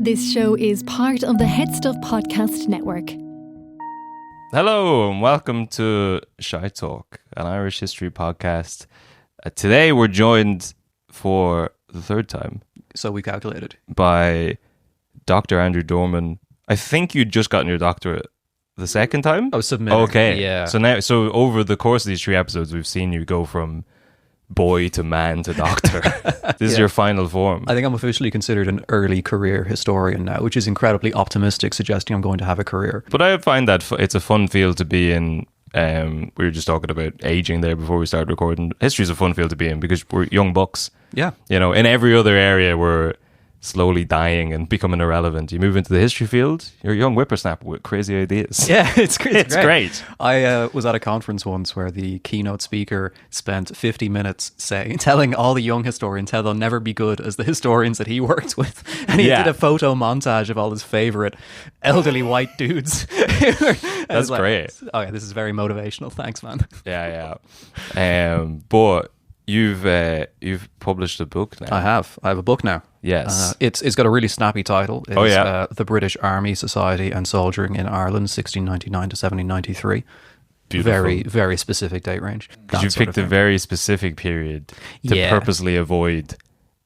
This show is part of the Head Stuff Podcast Network. Hello and welcome to Shy Talk, an Irish history podcast. Today we're joined for the third time. So we calculated. By Dr. Andrew Dorman. I think you'd just gotten your doctorate the second time? I was submitting. Okay. Yeah. So over the course of these 3 episodes, we've seen you go from boy to man to doctor. This is your final form. I think I'm officially considered an early career historian now, which is incredibly optimistic, suggesting I'm going to have a career. But I find that it's a fun field to be in. We were just talking about aging there before we started recording. History is a fun field to be in because we're young bucks. Yeah. You know, in every other area we're slowly dying and becoming irrelevant. You move into the history field, you're a young whippersnapper with crazy ideas. Yeah, it's great. It's great. I was at a conference once where the keynote speaker spent 50 minutes telling all the young historians how they'll never be good as the historians that he worked with. And he did a photo montage of all his favorite elderly white dudes. That's great. Oh yeah, this is very motivational. Thanks, man. Yeah. But you've published a book now. I have a book now. Yes. It's got a really snappy title. It's, The British Army, Society and Soldiering in Ireland, 1699 to 1793. Beautiful. Very, very specific date range. Because you picked a very specific period to purposely avoid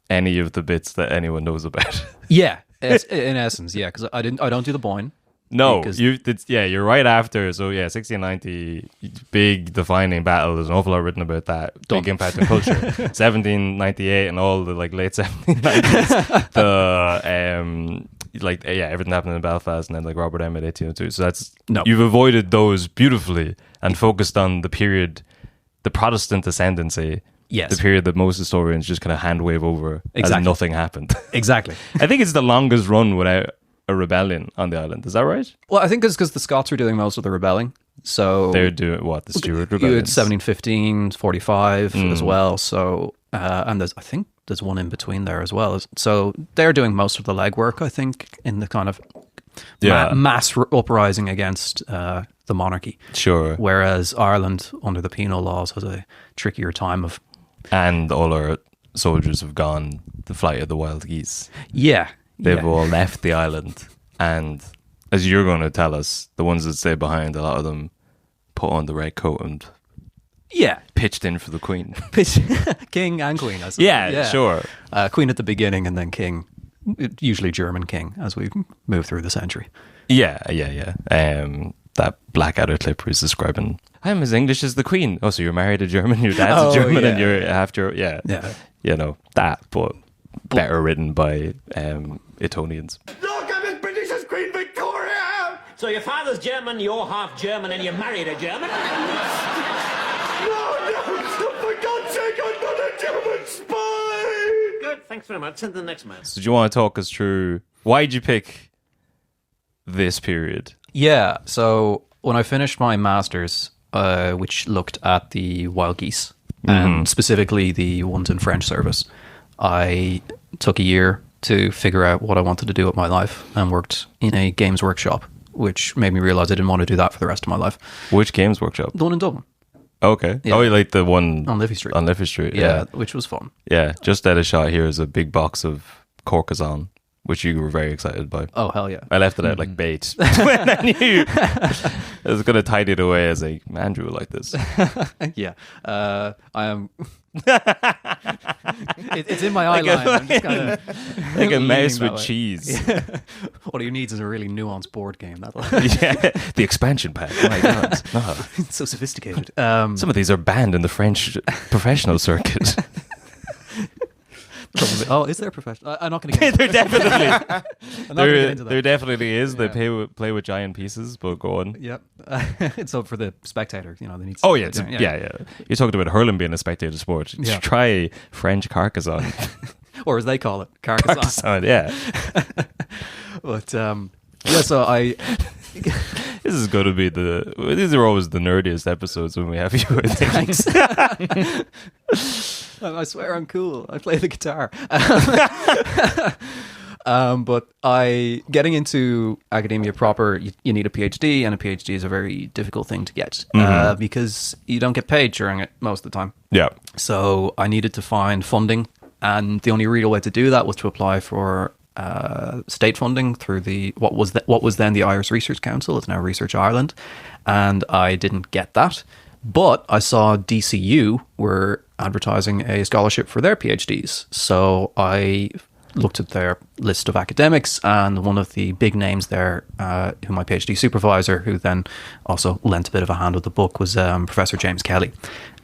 any of the bits that anyone knows about. Yeah, in essence, yeah. Because I don't do the Boyne. No, you're right after. So 1690, big defining battle. There's an awful lot written about that. Big impact on culture. 1798 and all the late 1790s. Everything happened in Belfast and then Robert Emmet 1802. So you've avoided those beautifully and focused on the period, the Protestant ascendancy. Yes. The period that most historians just kind of hand wave over as nothing happened. Exactly. I think it's the longest run without a rebellion on the island. Is that right? Well, I think it's because the Scots are doing most of the rebelling. So they're doing what? The Stuart Rebellion? You had 1715, 45 as well. So, and I think there's one in between there as well. So they're doing most of the legwork, I think, in the kind of mass uprising against the monarchy. Sure. Whereas Ireland, under the penal laws, has a trickier time of... And all our soldiers have gone the flight of the wild geese. Yeah. They've all left the island, and as you're going to tell us, the ones that stay behind, a lot of them put on the red coat and pitched in for the Queen. King and Queen, I suppose. Yeah, sure. Queen at the beginning and then King, usually German King, as we move through the century. Yeah. That Blackadder clip where he's describing, I'm as English as the Queen. Oh, so you're married a German, your dad's a German, and you're after, you know, that, but better written by Etonians. Look, I'm as British as Queen Victoria! So your father's German, you're half German, and you married a German? No, for God's sake, I'm not a German spy! Good, thanks very much. Send to the next man. So do you want to talk us through, why did you pick this period? Yeah, so when I finished my master's, which looked at the wild geese, and specifically the ones in French service, I took a year to figure out what I wanted to do with my life and worked in a games workshop, which made me realize I didn't want to do that for the rest of my life. Which games workshop? The one in Dublin. Okay. Yeah. Oh, you like the one on Liffey Street. On Liffey Street, yeah. Which was fun. Yeah, just at a shot here is a big box of Corkazon, which you were very excited by. Oh, hell yeah. I left it out like bait. When I knew I was going to tidy it away as like, Andrew will like this. Yeah. I am... it's in my eye line. I'm just kind of like a mouse with cheese. Yeah. What he needs is a really nuanced board game. The expansion pack. Oh my God. Oh. It's so sophisticated. Some of these are banned in the French professional circuit. Probably. Oh, is there a professional? I'm not going to get into that. There definitely is. Yeah. They play with giant pieces, but go on. Yep. It's up for the spectator. You know, they need. Oh yeah, yeah. You talked about hurling being a spectator sport. Yeah. Try French Carcassonne, or as they call it, Carcassonne. Yeah. But so I. This is going to be these are always the nerdiest episodes when we have you. Thanks. I swear I'm cool. I play the guitar. But getting into academia proper, you need a PhD, and a PhD is a very difficult thing to get because you don't get paid during it most of the time. Yeah. So I needed to find funding, and the only real way to do that was to apply for state funding through what was then the Irish Research Council. It's now Research Ireland, and I didn't get that. But I saw DCU were advertising a scholarship for their PhDs, so I looked at their list of academics, and one of the big names there, who my PhD supervisor, who then also lent a bit of a hand with the book, was Professor James Kelly,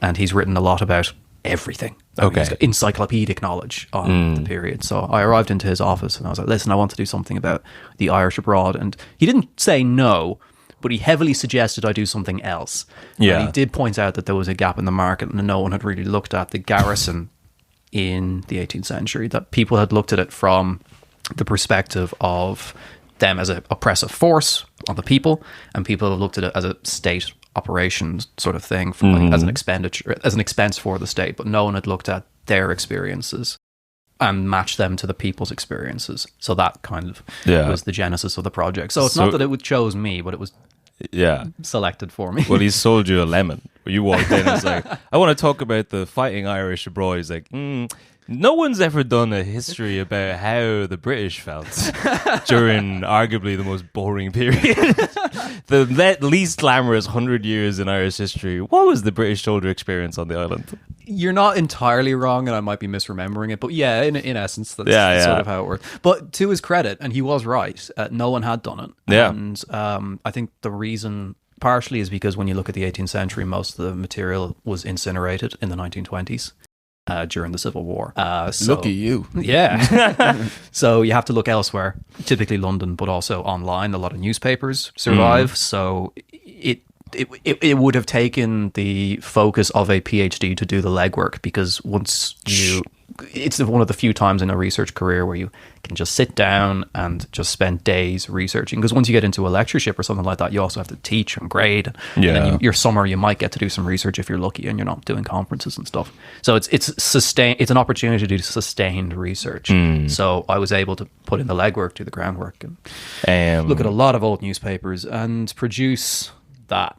and he's written a lot about everything. He's got encyclopedic knowledge on the period. So I arrived into his office and I was like, listen, I want to do something about the Irish abroad. And he didn't say no, but he heavily suggested I do something else. Yeah. And he did point out that there was a gap in the market and no one had really looked at the garrison in the 18th century, that people had looked at it from the perspective of them as an oppressive force on the people, and people have looked at it as a state operations sort of thing, from as an expenditure, as an expense for the state, but no one had looked at their experiences and matched them to the people's experiences. So that kind of was the genesis of the project. So it's not that it chose me, but it was selected for me. Well, he sold you a lemon. You walked in and it's like, I want to talk about the fighting Irish abroad. He's like, no one's ever done a history about how the British felt during arguably the most boring period. The least glamorous 100 years in Irish history. What was the British soldier experience on the island? You're not entirely wrong, and I might be misremembering it, but yeah, in essence, that's sort of how it worked. But to his credit, and he was right, no one had done it. Yeah. And I think the reason partially is because when you look at the 18th century, most of the material was incinerated in the 1920s. During the Civil War. Lucky you. Yeah. So you have to look elsewhere, typically London, but also online. A lot of newspapers survive. So it would have taken the focus of a PhD to do the legwork, because once it's one of the few times in a research career where you can just sit down and just spend days researching. Because once you get into a lectureship or something like that, you also have to teach and grade. And then your summer, you might get to do some research if you're lucky and you're not doing conferences and stuff. So it's an opportunity to do sustained research. So I was able to put in the legwork, do the groundwork, and look at a lot of old newspapers and produce that.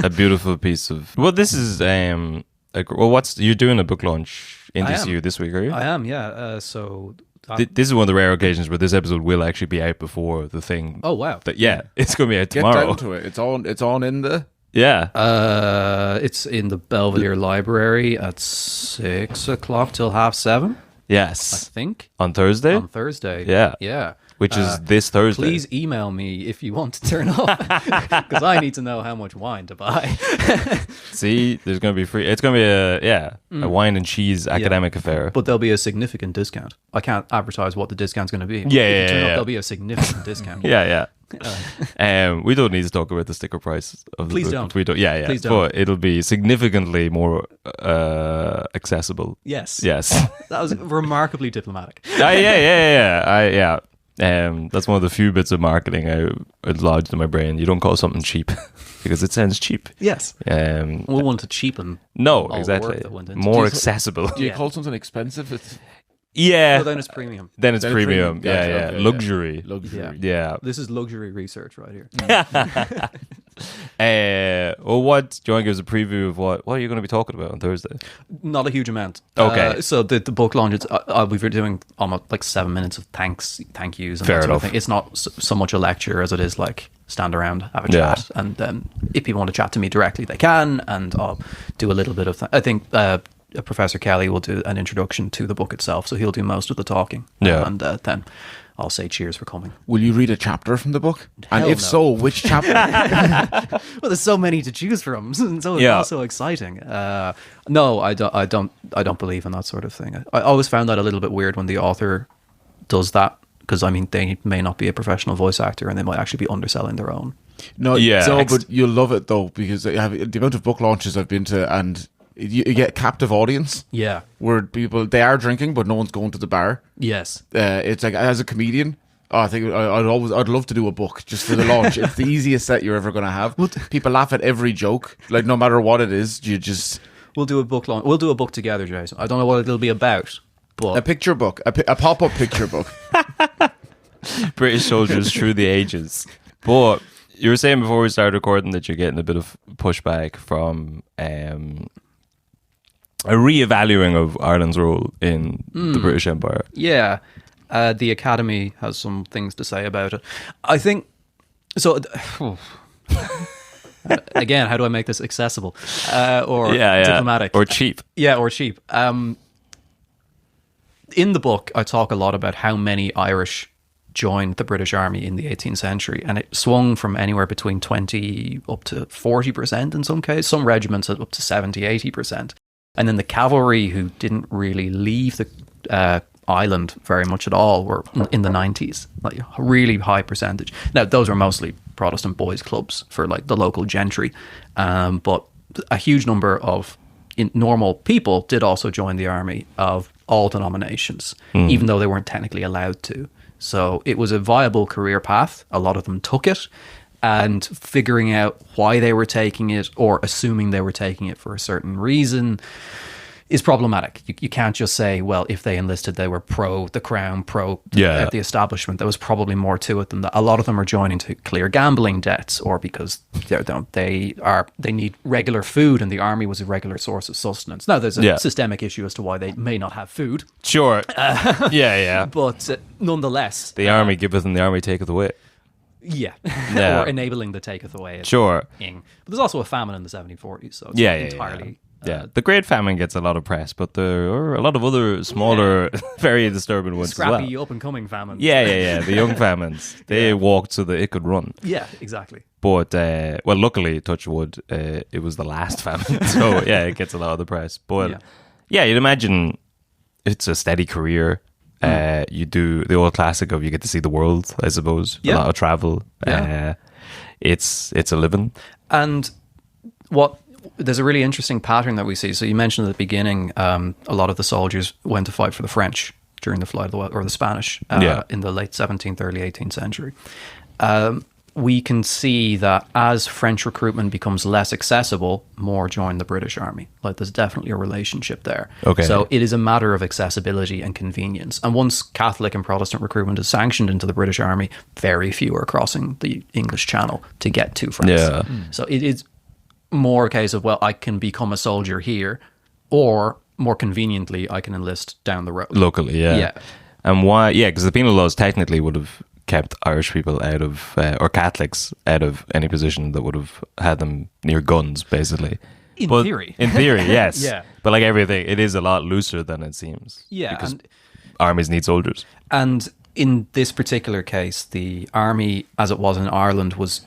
A beautiful piece of... Well, this is... you're doing a book launch in DCU this week, are you? I am, yeah. So... This is one of the rare occasions where this episode will actually be out before the thing. Oh, wow. It's going to be out Get tomorrow. down to it. It's on in the... Yeah. It's in the Belvedere Library at 6 o'clock till 7:30. Yes. I think. On Thursday? On Thursday. Yeah. Yeah. Which is this Thursday. Please email me if you want to turn up, because I need to know how much wine to buy. See, there's going to be free. It's going to be a wine and cheese academic affair. But there'll be a significant discount. I can't advertise what the discount's going to be. If you turn up, there'll be a significant discount. Yeah. We don't need to talk about the sticker price of Please the book. don't. We don't. Yeah. Please don't. But it'll be significantly more accessible. Yes. That was remarkably diplomatic. Yeah. That's one of the few bits of marketing I lodged in my brain. You don't call something cheap because it sounds cheap. Yes. We want to cheapen. No, all exactly. The work that went into more accessible. Do you call something expensive? Yeah. Well, then it's premium. Then it's premium. Gotcha, Yeah. okay, Luxury. Yeah. This is luxury research right here. Well, what do you want to give us a preview of what are you going to be talking about on Thursday? Not a huge amount. Okay. So the book launch, we were doing almost like 7 minutes of thank yous. And Fair that sort enough. of thing. It's not so much a lecture as it is like stand around, have a chat, and if people want to chat to me directly, they can, and I'll do a little bit of. I think Professor Kelly will do an introduction to the book itself, so he'll do most of the talking. Yeah. And then I'll say cheers for coming. Will you read a chapter from the book? And Hell if no. so, which chapter? Well, there's so many to choose from, so it's also exciting. No, I don't believe in that sort of thing. I always found that a little bit weird when the author does that, because I mean they may not be a professional voice actor and they might actually be underselling their own. No, Yeah. so, but you'll love it though, because I have the amount of book launches I've been to, and you get a captive audience. Yeah. Where they are drinking, but no one's going to the bar. Yes. It's like, as a comedian, I think I'd love to do a book just for the launch. It's the easiest set you're ever going to have. People laugh at every joke, like no matter what it is. We'll do a book launch. We'll do a book together, Jason. I don't know what it'll be about, but a picture book, a pop-up picture book. British soldiers through the ages. But you were saying before we started recording that you're getting a bit of pushback from a re-evaluating of Ireland's role in the British Empire. yeah. The Academy has some things to say about it. I think so. Again, how do I make this accessible or diplomatic or cheap? Yeah, or cheap. In the book, I talk a lot about how many Irish joined the British Army in the 18th century, and it swung from anywhere between 20 up to 40% in some cases. Some regiments had up to 70, 80%. And then the cavalry, who didn't really leave the island very much at all, were in the 90s, like a really high percentage. Now, those were mostly Protestant boys' clubs for like the local gentry, but a huge number of normal people did also join the army of all denominations, even though they weren't technically allowed to. So it was a viable career path. A lot of them took it, and figuring out why they were taking it or assuming they were taking it for a certain reason is problematic. You can't just say, well, if they enlisted, they were pro the crown, pro the establishment. There was probably more to it than that. A lot of them are joining to clear gambling debts, or because they need regular food, and the army was a regular source of sustenance. Now, there's a systemic issue as to why they may not have food. Sure. But nonetheless, the army giveth and the army taketh away. Yeah. Or enabling the taketh away. Sure. But there's also a famine in the 1740s, so it's entirely... the Great Famine gets a lot of press, but there are a lot of other smaller, very disturbing ones scrappy, as well. up-and-coming famines. The young famines. They walked so that it could run. Yeah, exactly. But, luckily, touch wood, it was the last famine. So, it gets a lot of the press. But, you'd imagine it's a steady career. You do the old classic of you get to see the world, I suppose. A lot of travel. It's a living. And there's a really interesting pattern that we see. So you mentioned at the beginning, a lot of the soldiers went to fight for the French during the Flight of the Wild, or the Spanish in the late 17th, early 18th century. We can see that as French recruitment becomes less accessible, more join the British Army. Like, there's definitely a relationship there. Okay. So it is a matter of accessibility and convenience. And once Catholic and Protestant recruitment is sanctioned into the British Army, very few are crossing the English Channel to get to France. Yeah. So it is more a case of, well, I can become a soldier here, or more conveniently, I can enlist down the road. Locally, yeah. And why? Yeah, because the penal laws technically would have kept Irish people out of, or Catholics out of any position that would have had them near guns, basically. In theory, yes. Yeah. But like everything, it is a lot looser than it seems. Yeah. Because armies need soldiers. And in this particular case, the army, as it was in Ireland, was...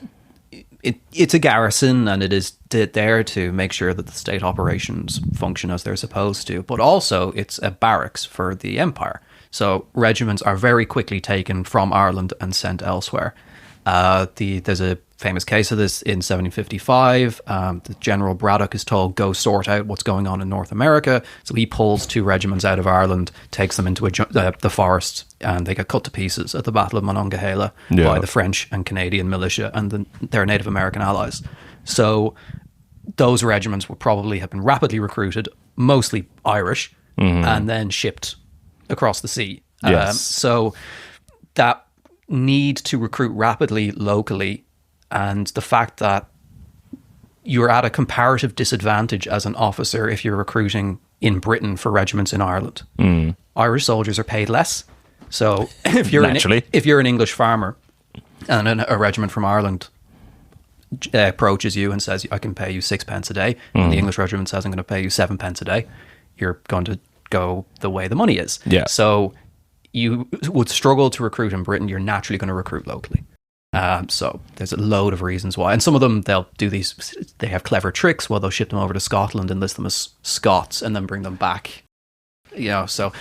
It's a garrison, and it is there to make sure that the state operations function as they're supposed to. But also, it's a barracks for the empire. So regiments are very quickly taken from Ireland and sent elsewhere. There's a famous case of this in 1755. The General Braddock is told, go sort out what's going on in North America. So he pulls 2 regiments out of Ireland, takes them into the forest, and they get cut to pieces at the Battle of Monongahela by the French and Canadian militia and their Native American allies. So those regiments would probably have been rapidly recruited, mostly Irish, and then shipped across the sea. Yes. So that need to recruit rapidly locally, and the fact that you're at a comparative disadvantage as an officer if you're recruiting in Britain for regiments in Ireland. Irish soldiers are paid less. So if you're an English farmer and a regiment from Ireland approaches you and says, I can pay you 6 pence a day, and the English regiment says, I'm going to pay you 7 pence a day, you're going to go the way the money is. Yeah. So you would struggle to recruit in Britain. You're naturally going to recruit locally. So there's a load of reasons why. And some of them, they'll do they have clever tricks. Well, they'll ship them over to Scotland and list them as Scots and then bring them back. So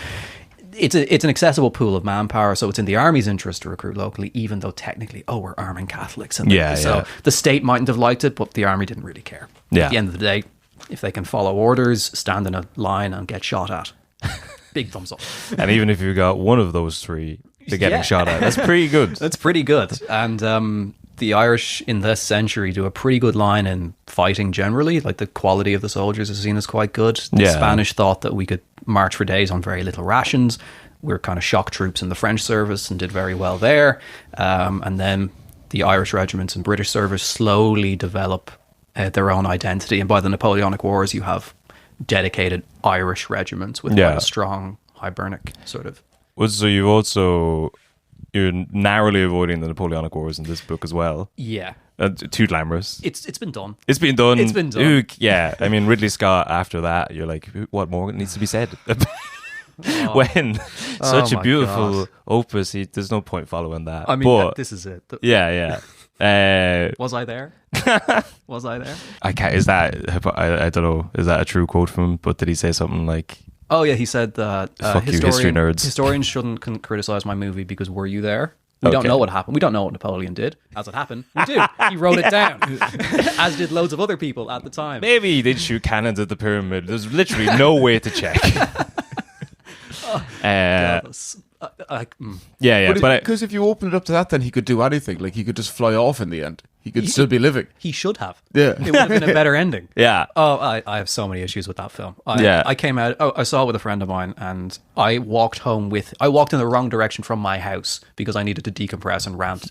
it's an accessible pool of manpower. So it's in the army's interest to recruit locally, even though technically, we're arming Catholics. And so the state mightn't have liked it, but the army didn't really care. Yeah. At the end of the day, if they can follow orders, stand in a line and get shot at, big thumbs up. And even if you got one of those 3 to getting shot at, that's pretty good. That's pretty good. And the Irish in this century do a pretty good line in fighting generally. Like, the quality of the soldiers is seen as quite good. The Spanish thought that we could march for days on very little rations. We're kind of shock troops in the French service and did very well there. And then the Irish regiments and British service slowly develop their own identity. And by the Napoleonic Wars, you have dedicated Irish regiments with quite a strong Hibernic sort of. So you're narrowly avoiding the Napoleonic Wars in this book as well. Yeah. Too glamorous. It's been done. It's been done. It's been done. Ooh, yeah. I mean, Ridley Scott, after that, you're like, what more needs to be said? When such a beautiful opus, there's no point following that. I mean, but, this is it. Yeah. Was I there? Was I there? I can't. Is that? I don't know. Is that a true quote from him? But did he say something like? Oh yeah, he said that "Fuck you, history nerds." Historians shouldn't criticize my movie because were you there? We don't know what happened. We don't know what Napoleon did. As it happened, we do. He wrote it down, as did loads of other people at the time. Maybe he did shoot cannons at the pyramid. There's literally no way to check. Yeah. But because if you open it up to that, then he could do anything. Like he could just fly off in the end. He could still be living. He should have. Yeah, it would have been a better ending. Yeah. Oh, I have so many issues with that film. I came out. I saw it with a friend of mine, and I walked home I walked in the wrong direction from my house because I needed to decompress and rant.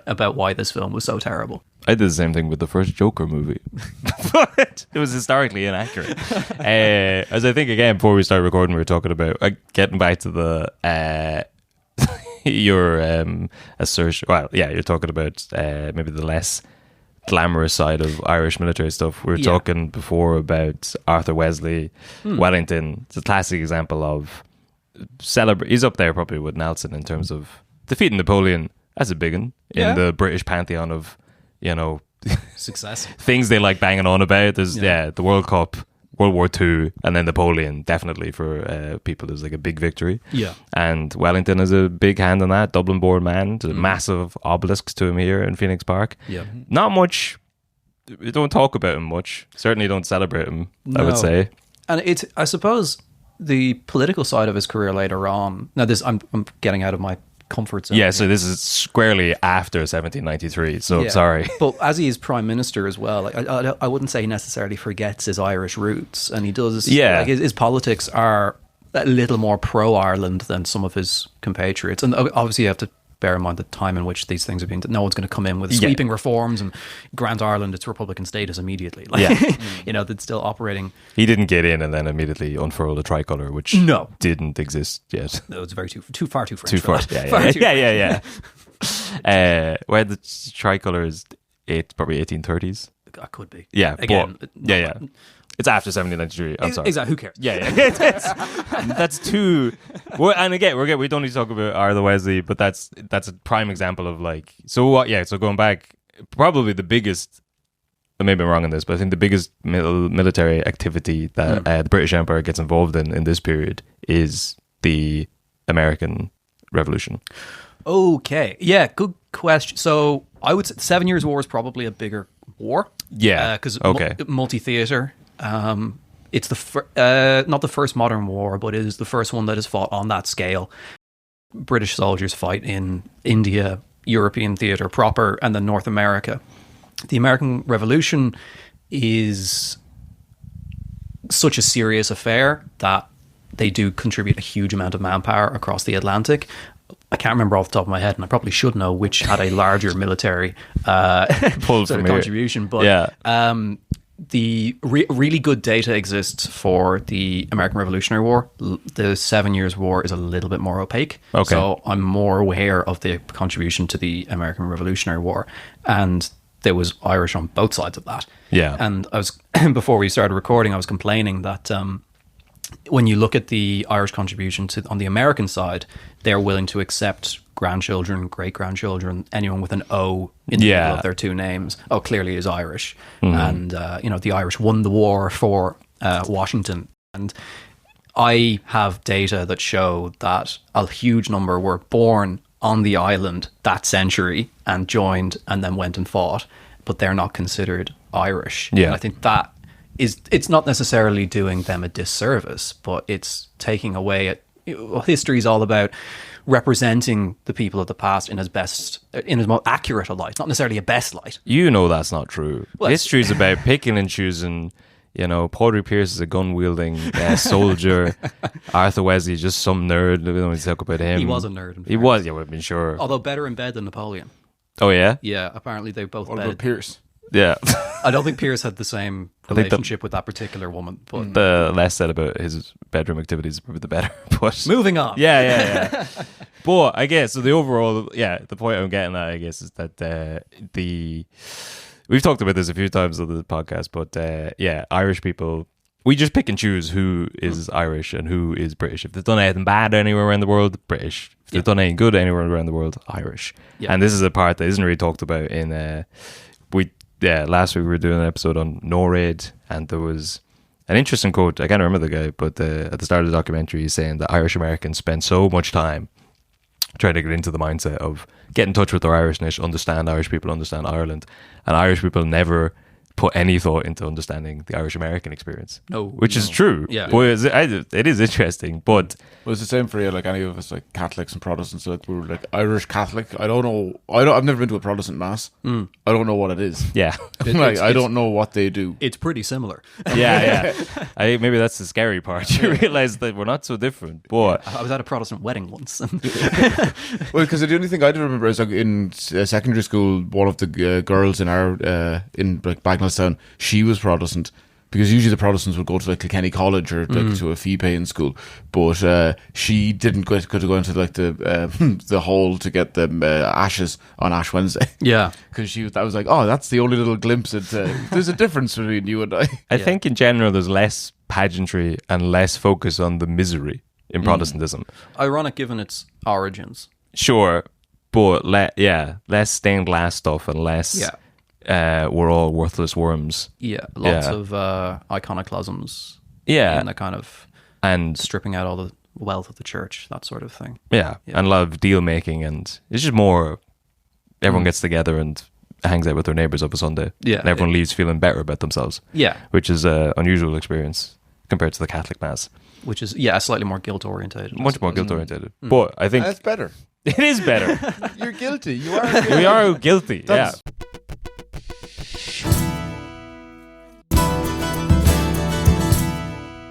About why this film was so terrible. I did the same thing with the first Joker movie. But it was historically inaccurate. As I think, again, before we started recording, we were talking about getting back to the your assertion. Well, yeah, you're talking about maybe the less glamorous side of Irish military stuff. We were talking before about Arthur Wesley, Wellington. It's a classic example of he's up there probably with Nelson in terms of defeating Napoleon. That's a big one in the British pantheon of, success. Things they like banging on about. There's the World Cup, World War II, and then Napoleon. Definitely for people, there's like a big victory. Yeah, and Wellington has a big hand in that. Dublin-born man, there's a massive obelisk to him here in Phoenix Park. Yeah, not much. We don't talk about him much. Certainly don't celebrate him. No. I would say, and I suppose the political side of his career later on. Now, I'm getting out of my comfort zone. Yeah, so this is squarely after 1793, so sorry. But as he is prime minister as well, I wouldn't say he necessarily forgets his Irish roots, and he does. Yeah, his politics are a little more pro-Ireland than some of his compatriots, and obviously you have to bear in mind the time in which these things are being. No one's going to come in with sweeping reforms and grant Ireland its Republican status immediately. That's still operating. He didn't get in and then immediately unfurl the tricolour, which didn't exist yet. No, it's very far too French. Too far. Yeah. Where the tricolour is probably 1830s. That could be. Yeah. Again. It's after 1793. I'm sorry. Exactly. Who cares? Yeah. That's too. And again, we don't need to talk about Arthur Wesley, but that's a prime example of like. So what? Yeah. So going back, probably the biggest. I may be wrong in this, but I think the biggest military activity that the British Empire gets involved in this period is the American Revolution. Okay. Yeah. Good question. So I would say the 7 Years' War is probably a bigger war. Yeah. Because multi-theater. It's not the first modern war, but it is the first one that is fought on that scale. British soldiers fight in India, European theater proper, and then North America. The American Revolution is such a serious affair that they do contribute a huge amount of manpower across the Atlantic. I can't remember off the top of my head, and I probably should know which had a larger military contribution. But the really good data exists for the American Revolutionary War. The 7 Years' War is a little bit more opaque. Okay. So I'm more aware of the contribution to the American Revolutionary War. And there was Irish on both sides of that. Yeah. And I was before we started recording, I was complaining that when you look at the Irish contribution on the American side, they're willing to accept grandchildren, great-grandchildren, anyone with an O in the middle of their two names. Oh, clearly is Irish. And, the Irish won the war for Washington. And I have data that show that a huge number were born on the island that century and joined and then went and fought, but they're not considered Irish. Yeah. And I think that it's not necessarily doing them a disservice, but it's taking away history is all about representing the people of the past in as most accurate a light, not necessarily a best light. That's not true. History is about picking and choosing. Padraig Pearse is a gun-wielding soldier. Arthur Wesley is just some nerd. We don't need to talk about him. He was a nerd. He was, we've been sure. Although better in bed than Napoleon. Oh, yeah? Yeah, apparently they both What about Pearse? Yeah. I don't think Pierce had the same relationship with that particular woman. But The less said about his bedroom activities, the better. But moving on. Yeah. But I guess so. The overall, the point I'm getting at, I guess, is that we've talked about this a few times on the podcast, but Irish people, we just pick and choose who is Irish and who is British. If they've done anything bad anywhere around the world, British. If they've done anything good anywhere around the world, Irish. Yeah. And this is a part that isn't really talked about in last week we were doing an episode on Norad, and there was an interesting quote. I can't remember the guy, but at the start of the documentary, he's saying that Irish Americans spend so much time trying to get into the mindset of get in touch with their Irishness, understand Irish people, understand Ireland, and Irish people never put any thought into understanding the Irish American experience. Which is true. Yeah, but it is interesting. But well, it's the same for you. Like any of us, like Catholics and Protestants, like we were like Irish Catholic. I don't know. I've never been to a Protestant mass. I don't know what it is. Yeah, I don't know what they do. It's pretty similar. Yeah. Maybe that's the scary part. You realize that we're not so different. But I was at a Protestant wedding once. Well, because the only thing I do remember is like in secondary school, one of the girls in our in like Bagnallstown, she was Protestant. Because usually the Protestants would go to like Kilkenny College or like to a fee-paying school, but she didn't go into like the hall to get the ashes on Ash Wednesday. Yeah, because that was like, oh, that's the only little glimpse into. There's a difference between you and I. I think in general there's less pageantry and less focus on the misery in Protestantism. Ironic given its origins. Sure, but less stained glass stuff and less. Yeah. We're all worthless worms. Yeah, lots of iconoclasms. Yeah, and a kind of stripping out all the wealth of the church, that sort of thing. Yeah, and a lot of deal making, and it's just more. Everyone gets together and hangs out with their neighbours of a Sunday. Yeah, and everyone leaves feeling better about themselves. Yeah, which is an unusual experience compared to the Catholic Mass, which is slightly more guilt orientated. Much more guilt orientated, but I think that's better. It is better. You're guilty. You are. Guilty. We are guilty. Yeah.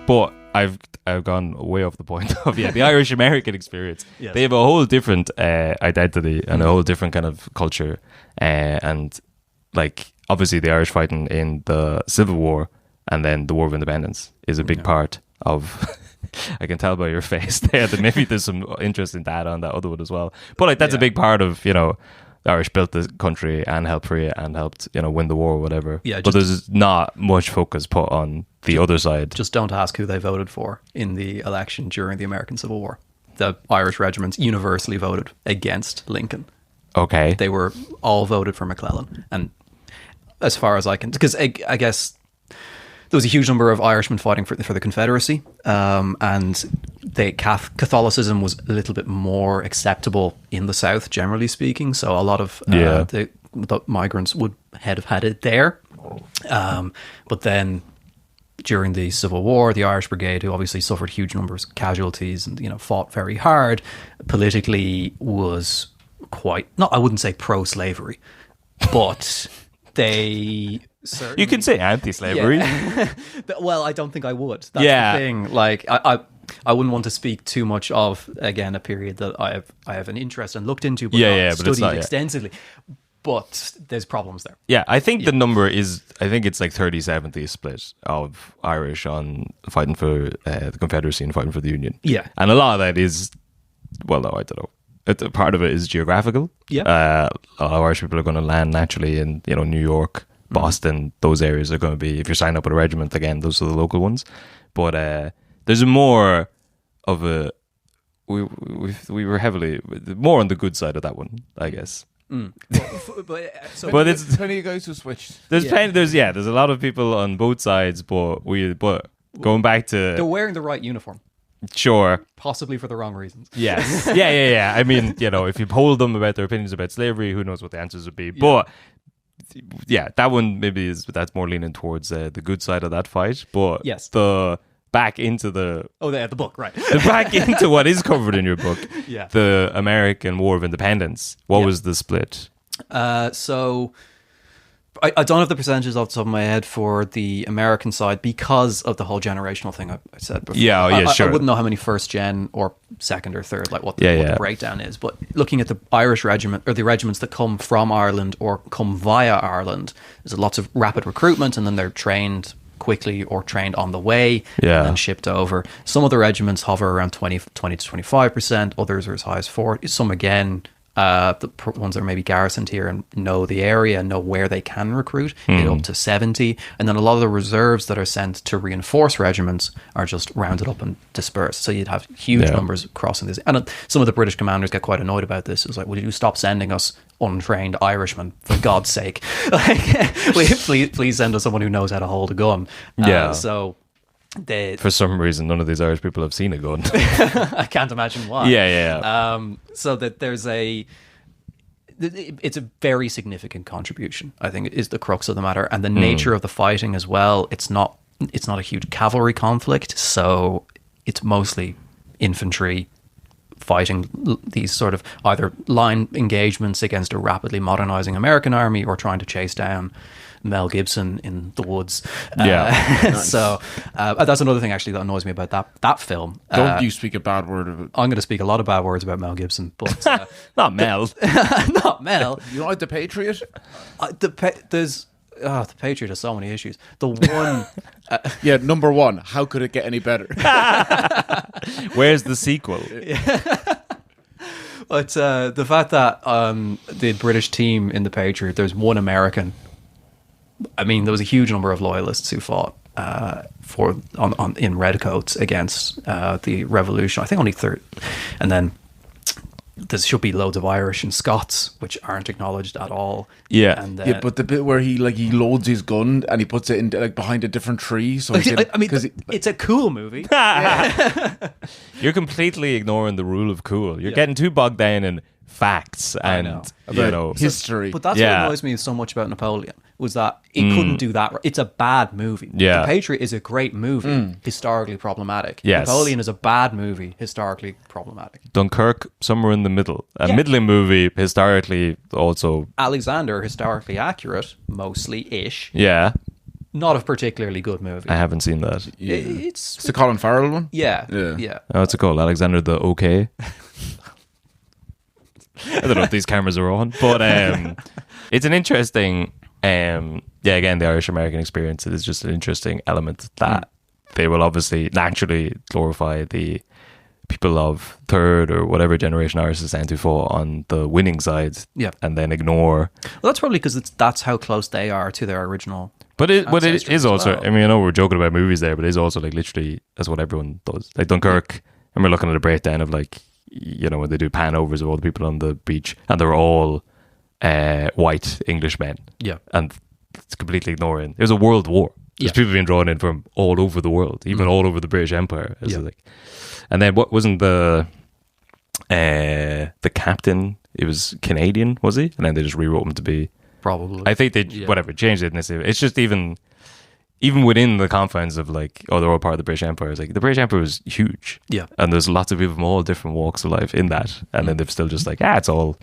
But I've gone way off the point of the Irish American experience. Yes. They have a whole different identity and a whole different kind of culture, and like obviously the Irish fighting in the Civil War and then the War of Independence is a big part of. I can tell by your face there that maybe there's some interesting data on that other one as well. But like that's a big part of the Irish built the country and helped free it and helped win the war or whatever. Yeah, but there's not much focus put on the other side. Just don't ask who they voted for in the election during the American Civil War. The Irish regiments universally voted against Lincoln. Okay, they were all voted for McClellan, and as far as I can, because I guess there was a huge number of Irishmen fighting for the Confederacy, and Catholicism was a little bit more acceptable in the South, generally speaking. So a lot of the migrants would have had it there. But then during the Civil War, the Irish Brigade, who obviously suffered huge numbers of casualties and fought very hard, politically was quite, not, I wouldn't say pro-slavery, but they... You can say anti-slavery. Yeah. Well, I don't think I would. That's the thing. Like, I wouldn't want to speak too much of, again, a period that I have an interest and looked into, but not studied extensively. But there's problems there. Yeah, I think the number is, I think it's like 30-70 split of Irish on fighting for the Confederacy and fighting for the Union. Yeah. And a lot of that is, well, no, I don't know. Part of it is geographical. Yeah. A lot of Irish people are going to land naturally in, New York, Boston, those areas are going to be, if you're signing up with a regiment, again, those are the local ones. But there's more of a, we were heavily, more on the good side of that one, I guess. But it's plenty of guys who switched. There's there's a lot of people on both sides, but going back to... They're wearing the right uniform. Sure. Possibly for the wrong reasons. Yes. Yeah. I mean, if you poll them about their opinions about slavery, who knows what the answers would be. Yeah. But that one maybe that's more leaning towards the good side of that fight. But the back into the book, right? Back into what is covered in your book. Yeah. The American War of Independence. What was the split? So I don't have the percentages off the top of my head for the American side because of the whole generational thing I said before. Sure. I wouldn't know how many first gen or second or third, like what the breakdown is. But looking at the Irish regiment or the regiments that come from Ireland or come via Ireland, there's lots of rapid recruitment, and then they're trained quickly or trained on the way and then shipped over. Some of the regiments hover around 20 to 25%. Others are as high as 40. Some again. The ones that are maybe garrisoned here and know the area and know where they can recruit, get up to 70. And then a lot of the reserves that are sent to reinforce regiments are just rounded up and dispersed. So you'd have huge numbers crossing this. And some of the British commanders get quite annoyed about this. It's like, will you stop sending us untrained Irishmen, for God's sake? Please send us someone who knows how to hold a gun. For some reason, none of these Irish people have seen a gun. I can't imagine why. So that it's a very significant contribution, I think, is the crux of the matter. And the nature of the fighting as well, it's not a huge cavalry conflict, so it's mostly infantry fighting these sort of either line engagements against a rapidly modernizing American army or trying to chase down Mel Gibson in the woods. Nice. So that's another thing actually that annoys me about that film. Don't you speak a bad word of it. I'm going to speak a lot of bad words about Mel Gibson, but not Mel. Not Mel. You like The Patriot? The Patriot has so many issues. The one... number one. How could it get any better? Where's the sequel? But the fact that the British team in The Patriot, there's one American. I mean, there was a huge number of loyalists who fought in redcoats against the revolution. I think only 30. And then there should be loads of Irish and Scots, which aren't acknowledged at all. Yeah. And, but the bit where he loads his gun and he puts it in behind a different tree. So it's a cool movie. You're completely ignoring the rule of cool. You're getting too bogged down in facts and history. But that's what annoys me so much about Napoleon, was that it couldn't do that. It's a bad movie. The Patriot is a great movie, historically problematic. Yes. Napoleon is a bad movie, historically problematic. Dunkirk, somewhere in the middle. A middling movie, historically also. Alexander, historically accurate, mostly-ish. Yeah. Not a particularly good movie. I haven't seen that. It's the Colin Farrell one? Yeah. Oh, what's it called? Alexander the OK? I don't know if these cameras are on, but it's an interesting... again, the Irish-American experience is just an interesting element that they will obviously naturally glorify the people of third or whatever generation Irish descent who fought on the winning side, and then ignore. Well, that's probably because that's how close they are to their original. But it is also. I mean, I know we're joking about movies there, but it is also like literally that's what everyone does. Like Dunkirk, and we're looking at a breakdown of like when they do pan overs of all the people on the beach, and they're all white English men. Yeah. And it's completely ignoring. There's a world war. There's people being drawn in from all over the world, even all over the British Empire. And then what wasn't the captain? It was Canadian, was he? And then they just rewrote him to be. Probably. I think they changed it. It's just even within the confines of they're all part of the British Empire. It's like the British Empire was huge. Yeah. And there's lots of people from all different walks of life in that. And then they've still just it's all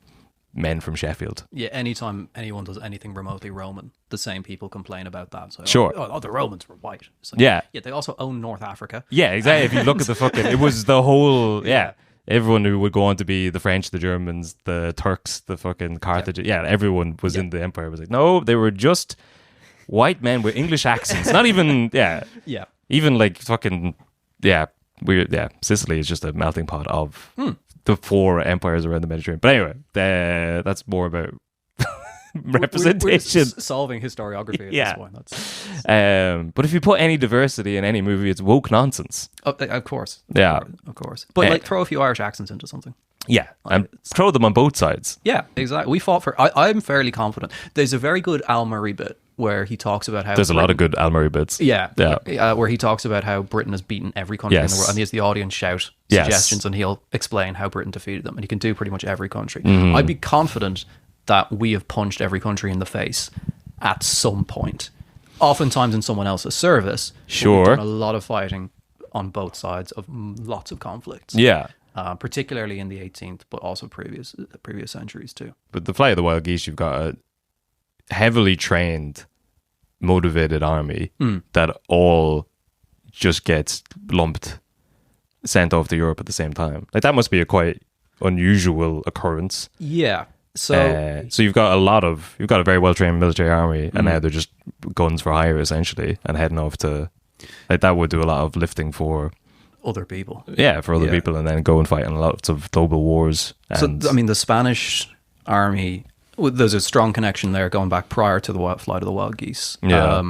men from Sheffield. Yeah, anytime anyone does anything remotely Roman, the same people complain about that. So, sure. The Romans were white. So, yeah, they also own North Africa. Yeah, exactly. If you look at the fucking... It was the whole... Yeah. Everyone who would go on to be the French, the Germans, the Turks, the fucking Carthage. Yeah, everyone was in the empire. It was like, no, they were just white men with English accents. Not even... Yeah. Yeah. Even fucking... Yeah. Weird. Yeah. Sicily is just a melting pot of... the four empires around the Mediterranean. But anyway, that's more about representation. We're solving historiography at this point. But if you put any diversity in any movie, it's woke nonsense. Of course. Yeah. Of course. But throw a few Irish accents into something. Yeah. And throw them on both sides. Yeah, exactly. We fought for... I'm fairly confident. There's a very good Al Murray bit where he talks about how... There's a lot of good Al Murray bits. Yeah. Where he talks about how Britain has beaten every country in the world. And he has the audience shout suggestions and he'll explain how Britain defeated them. And he can do pretty much every country. I'd be confident that we have punched every country in the face at some point. Oftentimes in someone else's service. Sure. We've done a lot of fighting on both sides of lots of conflicts. Yeah. Particularly in the 18th, but also previous centuries too. But the Flight of the Wild Geese, you've got heavily trained, motivated army that all just gets sent off to Europe at the same time. Like that must be a quite unusual occurrence. Yeah. So you've got a very well trained military army, and now they're just guns for hire essentially, and heading off to like that would do a lot of lifting for other people. Yeah, for other people, and then go and fight in lots of global wars. And So I mean, the Spanish army. There's a strong connection there going back prior to the flight of the wild geese. Yeah.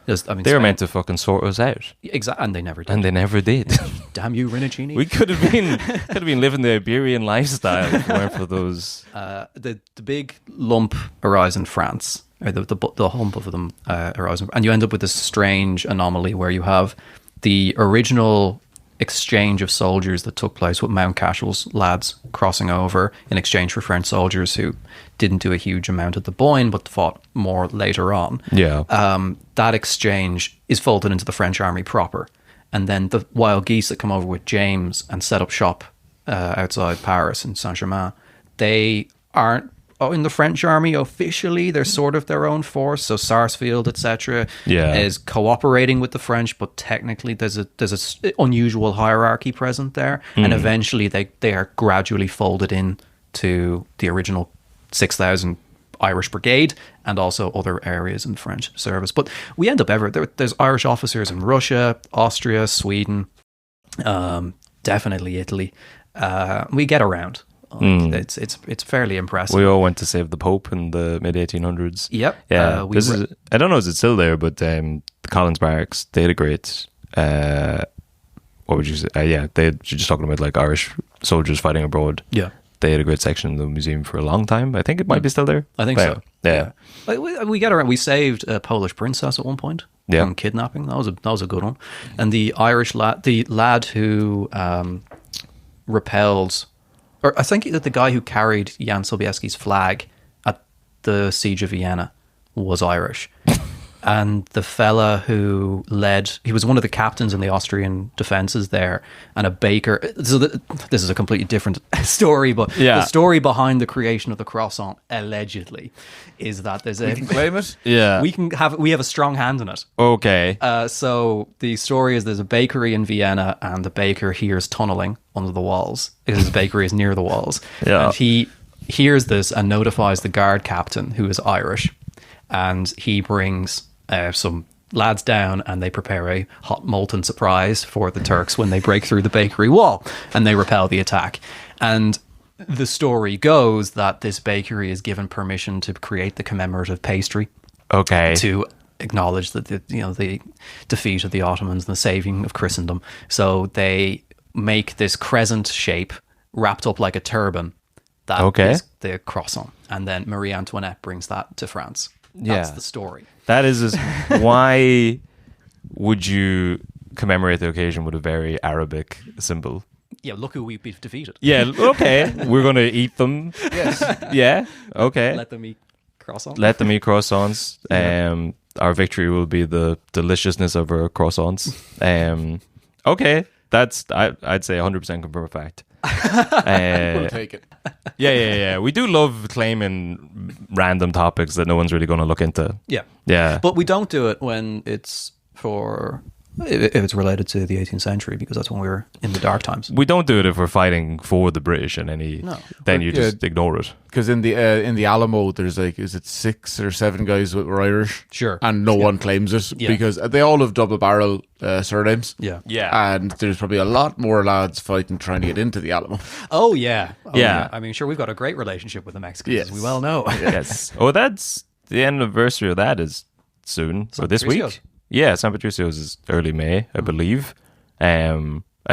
They were meant to fucking sort us out. Exactly, and they never did. And they never did. Damn you, Rinuccini. We could have been living the Iberian lifestyle if it weren't for those. The big lump arrives in France, or the hump of them arrives, and you end up with this strange anomaly where you have the original exchange of soldiers that took place with Mount Cashel's lads crossing over in exchange for French soldiers who didn't do a huge amount at the Boyne but fought more later on. Yeah. That exchange is folded into the French army proper. And then the wild geese that come over with James and set up shop outside Paris in Saint-Germain, they aren't in the French army officially. They're sort of their own force. So Sarsfield, etc., is cooperating with the French, but technically there's a unusual hierarchy present there. And eventually they are gradually folded in to the original 6,000 Irish Brigade and also other areas in French service. But we end up there's Irish officers in Russia, Austria, Sweden, definitely Italy. We get around. It's fairly impressive. We all went to save the Pope in the mid 1800s. Yep. Yeah. I don't know if it's still there, but the Collins Barracks, they had a great. What would you say? You're just talking about like Irish soldiers fighting abroad. Yeah. They had a great section in the museum for a long time. I think it might be still there. I think so. Yeah. We get around. We saved a Polish princess at one point from kidnapping. That was a good one. And the lad who repelled, or I think that the guy who carried Jan Sobieski's flag at the siege of Vienna was Irish. And the fella who he was one of the captains in the Austrian defences there, and a baker. So this is a completely different story, but the story behind the creation of the croissant, allegedly, is that there's We can claim it? Yeah. we have a strong hand in it. Okay. So the story is there's a bakery in Vienna, and the baker hears tunneling under the walls because his bakery is near the walls. Yeah. And he hears this and notifies the guard captain, who is Irish, and he brings some lads down, and they prepare a hot molten surprise for the Turks when they break through the bakery wall and they repel the attack. And the story goes that this bakery is given permission to create the commemorative pastry. Okay. To acknowledge that the defeat of the Ottomans and the saving of Christendom. So they make this crescent shape wrapped up like a turban. That is the croissant. And then Marie Antoinette brings that to France. That's the story. That is why would you commemorate the occasion with a very Arabic symbol? Yeah, look who we've defeated. Yeah, okay. We're going to eat them. Yes. Yeah, okay. Let them eat croissants. Let them eat croissants. Our victory will be the deliciousness of our croissants. Okay, that's, I'd say 100% confirmed fact. We'll take it. Yeah. We do love claiming random topics that no one's really going to look into. Yeah. But we don't do it when it's if it's related to the 18th century, because that's when we were in the dark times. We don't do it if we're fighting for the British and then you just ignore it. Because in the Alamo, there's is it 6 or 7 guys that were Irish? Sure. And no one claims it because they all have double barrel surnames. Yeah. And there's probably a lot more lads fighting trying to get into the Alamo. Oh, yeah. Yeah. I mean, sure, we've got a great relationship with the Mexicans, Yes. as we well know. Yes. Oh, that's the anniversary of that is soon. So this Patricio's. week. Yeah, San Patricio's is early May, I believe. I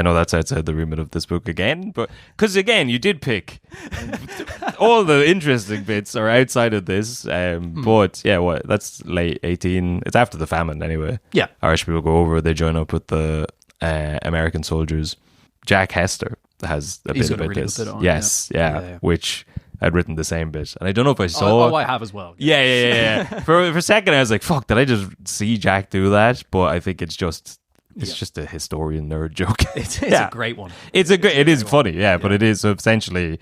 know that's outside the remit of this book again, but because again, you did pick all the interesting bits are outside of this. But yeah, that's late 18. It's after the famine anyway. Yeah. Irish people go over, they join up with the American soldiers. Jack Hester has a He's bit got a about really this. good bit on it, Yes, yeah. which I'd written the same bit, and I don't know if I saw. Oh, I have as well. Yeah. for a second, I was like, "Fuck!" Did I just see Jack do that? But I think it's just a historian nerd joke. It's a great one. It is funny, but it is essentially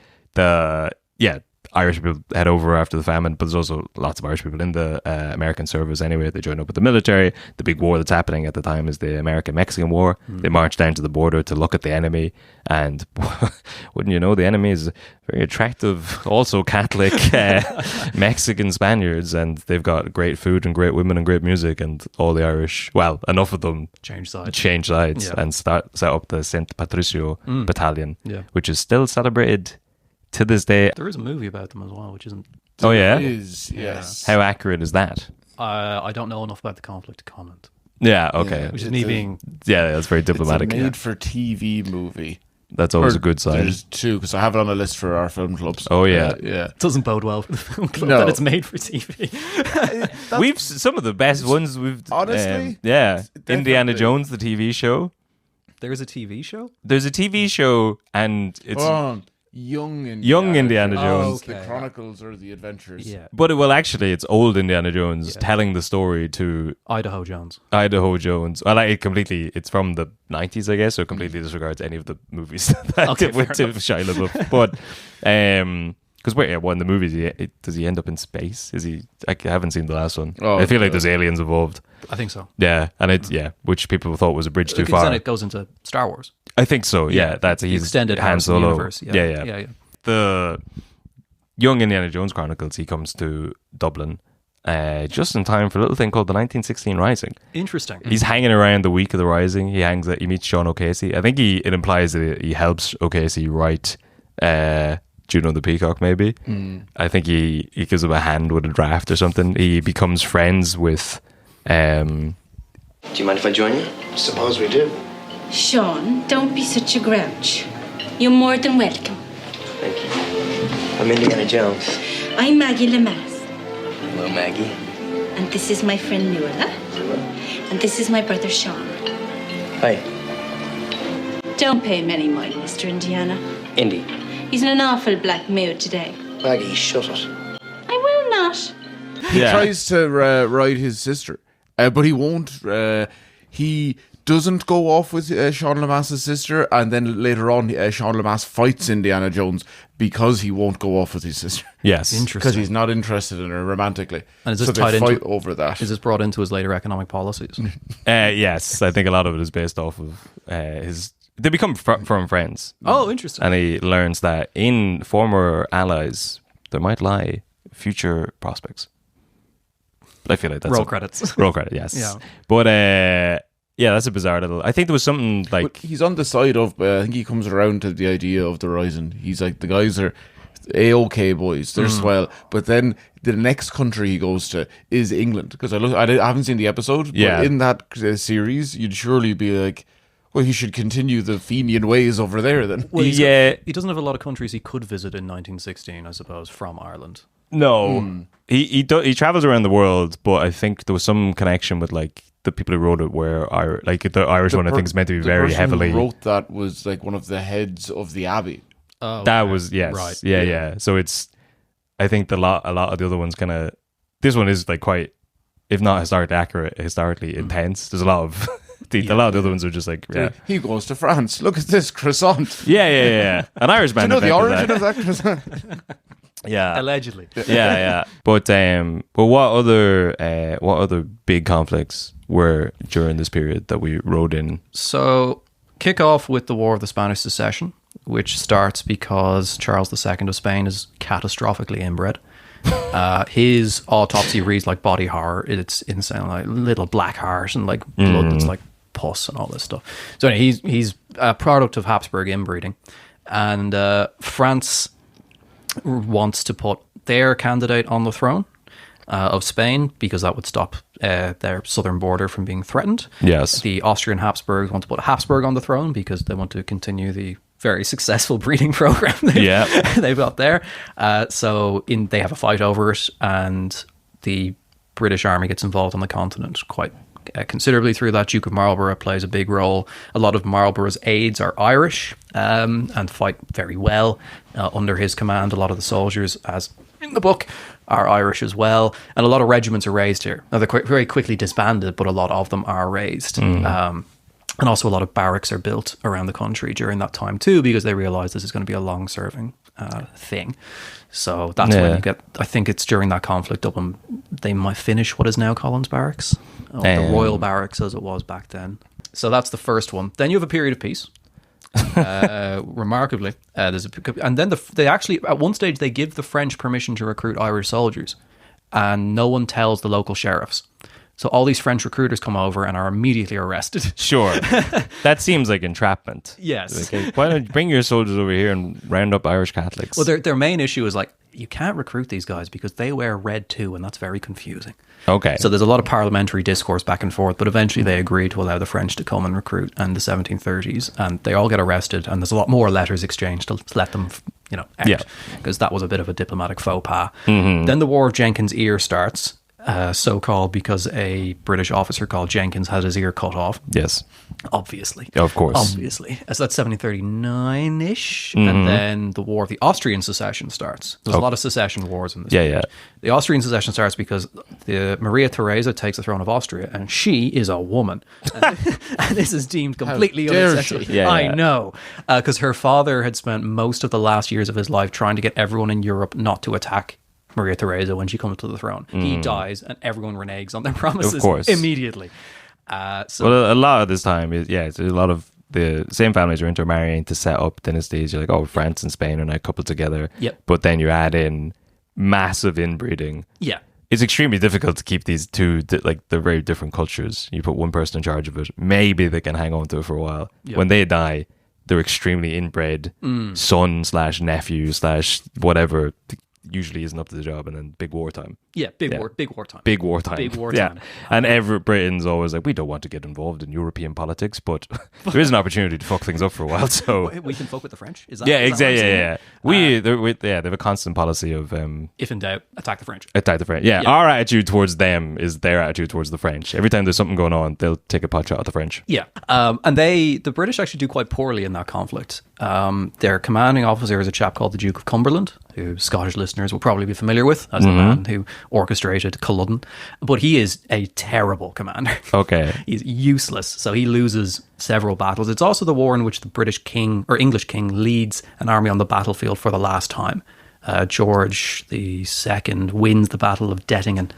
Irish people head over after the famine, but there's also lots of Irish people in the American service anyway. They join up with the military. The big war that's happening at the time is the American-Mexican War. They march down to the border to look at the enemy, and wouldn't you know, the enemy is very attractive, also Catholic Mexican Spaniards, and they've got great food and great women and great music, and all the Irish, well, enough of them change sides and set up the Saint Patricio Battalion, which is still celebrated to this day. There is a movie about them as well, which isn't... Oh, yeah? It is, yes. How accurate is that? I don't know enough about the conflict to comment. Yeah, okay. Which is me being... Yeah, that's very diplomatic. It's a made-for-TV movie. That's always a good sign. There's two, because I have it on a list for our film clubs. Oh, yeah. It doesn't bode well for the film club that it's made for TV. We've some of the best ones we've... Honestly? Indiana Jones, the TV show. There's a TV show? There's a TV show, and it's... Young Indiana Jones. The Chronicles or the Adventures. Yeah. But it's old Indiana Jones telling the story to Idaho Jones. Well, it's from the 90s, I guess, so it completely disregards any of the movies that with Shia LaBeouf. But, because in the movies, does he end up in space? I haven't seen the last one. I feel like there's aliens involved. I think so. Yeah, and which people thought was a bridge too far. Then it goes into Star Wars. I think so. Yeah, that's the extended Han Solo universe. Yeah. The Young Indiana Jones Chronicles. He comes to Dublin just in time for a little thing called the 1916 Rising. Interesting. He's hanging around the week of the Rising. He meets Sean O'Casey. I think it implies that he helps O'Casey write Juno the Peacock. Maybe. I think he gives him a hand with a draft or something. He becomes friends with. Do you mind if I join you? Suppose we do. Sean, don't be such a grouch. You're more than welcome. Thank you. I'm Indiana Jones. I'm Maggie Lemass. Hello, Maggie. And this is my friend Nuala. And this is my brother Sean. Hi. Don't pay him any mind, Mr. Indiana. Indy. He's in an awful black mood today. Maggie, shut it. I will not. He tries to ride his sister, but he won't. He doesn't go off with Sean Lemass's sister, and then later on, Sean Lemass fights Indiana Jones because he won't go off with his sister. Yes, interesting. Because he's not interested in her romantically. And is this so tied they fight into, over that? Is this brought into his later economic policies? Yes, I think a lot of it is based off of his. They become firm friends. Oh, interesting. And he learns that in former allies there might lie future prospects. I feel like that's roll credits. Roll credit, yes. Yeah. But that's a bizarre little. I think there was something like he's on the side of. I think he comes around to the idea of the Rising. He's like, the guys are A-OK boys. They're swell. But then the next country he goes to is England, because I haven't seen the episode. But in that series, you'd surely be like, well, he should continue the Fenian ways over there then. Well, he doesn't have a lot of countries he could visit in 1916, I suppose, from Ireland. No, he travels around the world, but I think there was some connection with like the people who wrote it were the Irish one. I think is meant to be very heavily. Who wrote that was like one of the heads of the abbey. Oh, that was right. Yeah. So it's, I think a lot of the other ones kind of. This one is like quite, if not historically accurate, historically intense. There's a lot of. A lot of the other ones are just like, he goes to France. Look at this croissant. Yeah. An Irishman. Do you know the origin of that croissant? Yeah, allegedly. Yeah. But what other big conflicts were during this period that we wrote in? So kick off with the War of the Spanish Succession, which starts because Charles II of Spain is catastrophically inbred. His autopsy reads like body horror. It's insane, like little black heart and like blood that's like pus and all this stuff. So anyway, he's a product of Habsburg inbreeding, and France wants to put their candidate on the throne of Spain because that would stop their southern border from being threatened. Yes, the Austrian Habsburgs want to put Habsburg on the throne because they want to continue the very successful breeding program they've got there. So they have a fight over it, and the British army gets involved on the continent quite considerably through that. Duke of Marlborough plays a big role. A lot of Marlborough's aides are Irish and fight very well under his command. A lot of the soldiers, as in the book, are Irish as well, and a lot of regiments are raised here. Now they're very quickly disbanded, but a lot of them are raised. And also a lot of barracks are built around the country during that time too, because they realise this is going to be a long-serving thing. So that's when you get, I think it's during that conflict up, they might finish what is now Collins Barracks, or the Royal Barracks as it was back then. So that's the first one. Then you have a period of peace. Remarkably, and then they actually, at one stage, they give the French permission to recruit Irish soldiers, and no one tells the local sheriffs. So all these French recruiters come over and are immediately arrested. Sure. That seems like entrapment. Yes. Like, why don't you bring your soldiers over here and round up Irish Catholics? Well, their main issue is like, you can't recruit these guys because they wear red too, and that's very confusing. Okay. So there's a lot of parliamentary discourse back and forth, but eventually they agree to allow the French to come and recruit in the 1730s, and they all get arrested, and there's a lot more letters exchanged to let them, out, because that was a bit of a diplomatic faux pas. Mm-hmm. Then the War of Jenkins' Ear starts. So-called because a British officer called Jenkins had his ear cut off. Yes. Obviously. Of course. Obviously. So that's 1739-ish. Mm-hmm. And then the War of the Austrian Succession starts. There's a lot of secession wars in this. Yeah. The Austrian Succession starts because Maria Theresa takes the throne of Austria, and she is a woman. And this is deemed completely unacceptable. Yeah. I know. Because her father had spent most of the last years of his life trying to get everyone in Europe not to attack Maria Theresa when she comes to the throne. He dies and everyone reneges on their promises immediately. Well, a lot of this time it's a lot of the same families are intermarrying to set up dynasties. You're like, oh, France and Spain are now coupled together. Yep. But then you add in massive inbreeding. Yeah. It's extremely difficult to keep these two, like, they're very different cultures. You put one person in charge of it, maybe they can hang on to it for a while. Yep. When they die, they're extremely inbred son/nephew/ whatever usually isn't up to the job, and then big wartime. Yeah, big wartime. Big wartime. Yeah. And every Britain's always like, we don't want to get involved in European politics, but there is an opportunity to fuck things up for a while. So we can fuck with the French. Is that? Yeah, is exactly. That they have a constant policy of if in doubt, attack the French. Attack the French. Yeah, our attitude towards them is their attitude towards the French. Every time there's something going on, they'll take a pot shot at the French. Yeah, and the British actually do quite poorly in that conflict. Their commanding officer is a chap called the Duke of Cumberland, who Scottish listeners will probably be familiar with as the man who orchestrated Culloden. But he is a terrible commander. Okay. He's useless, so he loses several battles. It's also the war in which the British king, or English king, leads an army on the battlefield for the last time. George II wins the Battle of Dettingen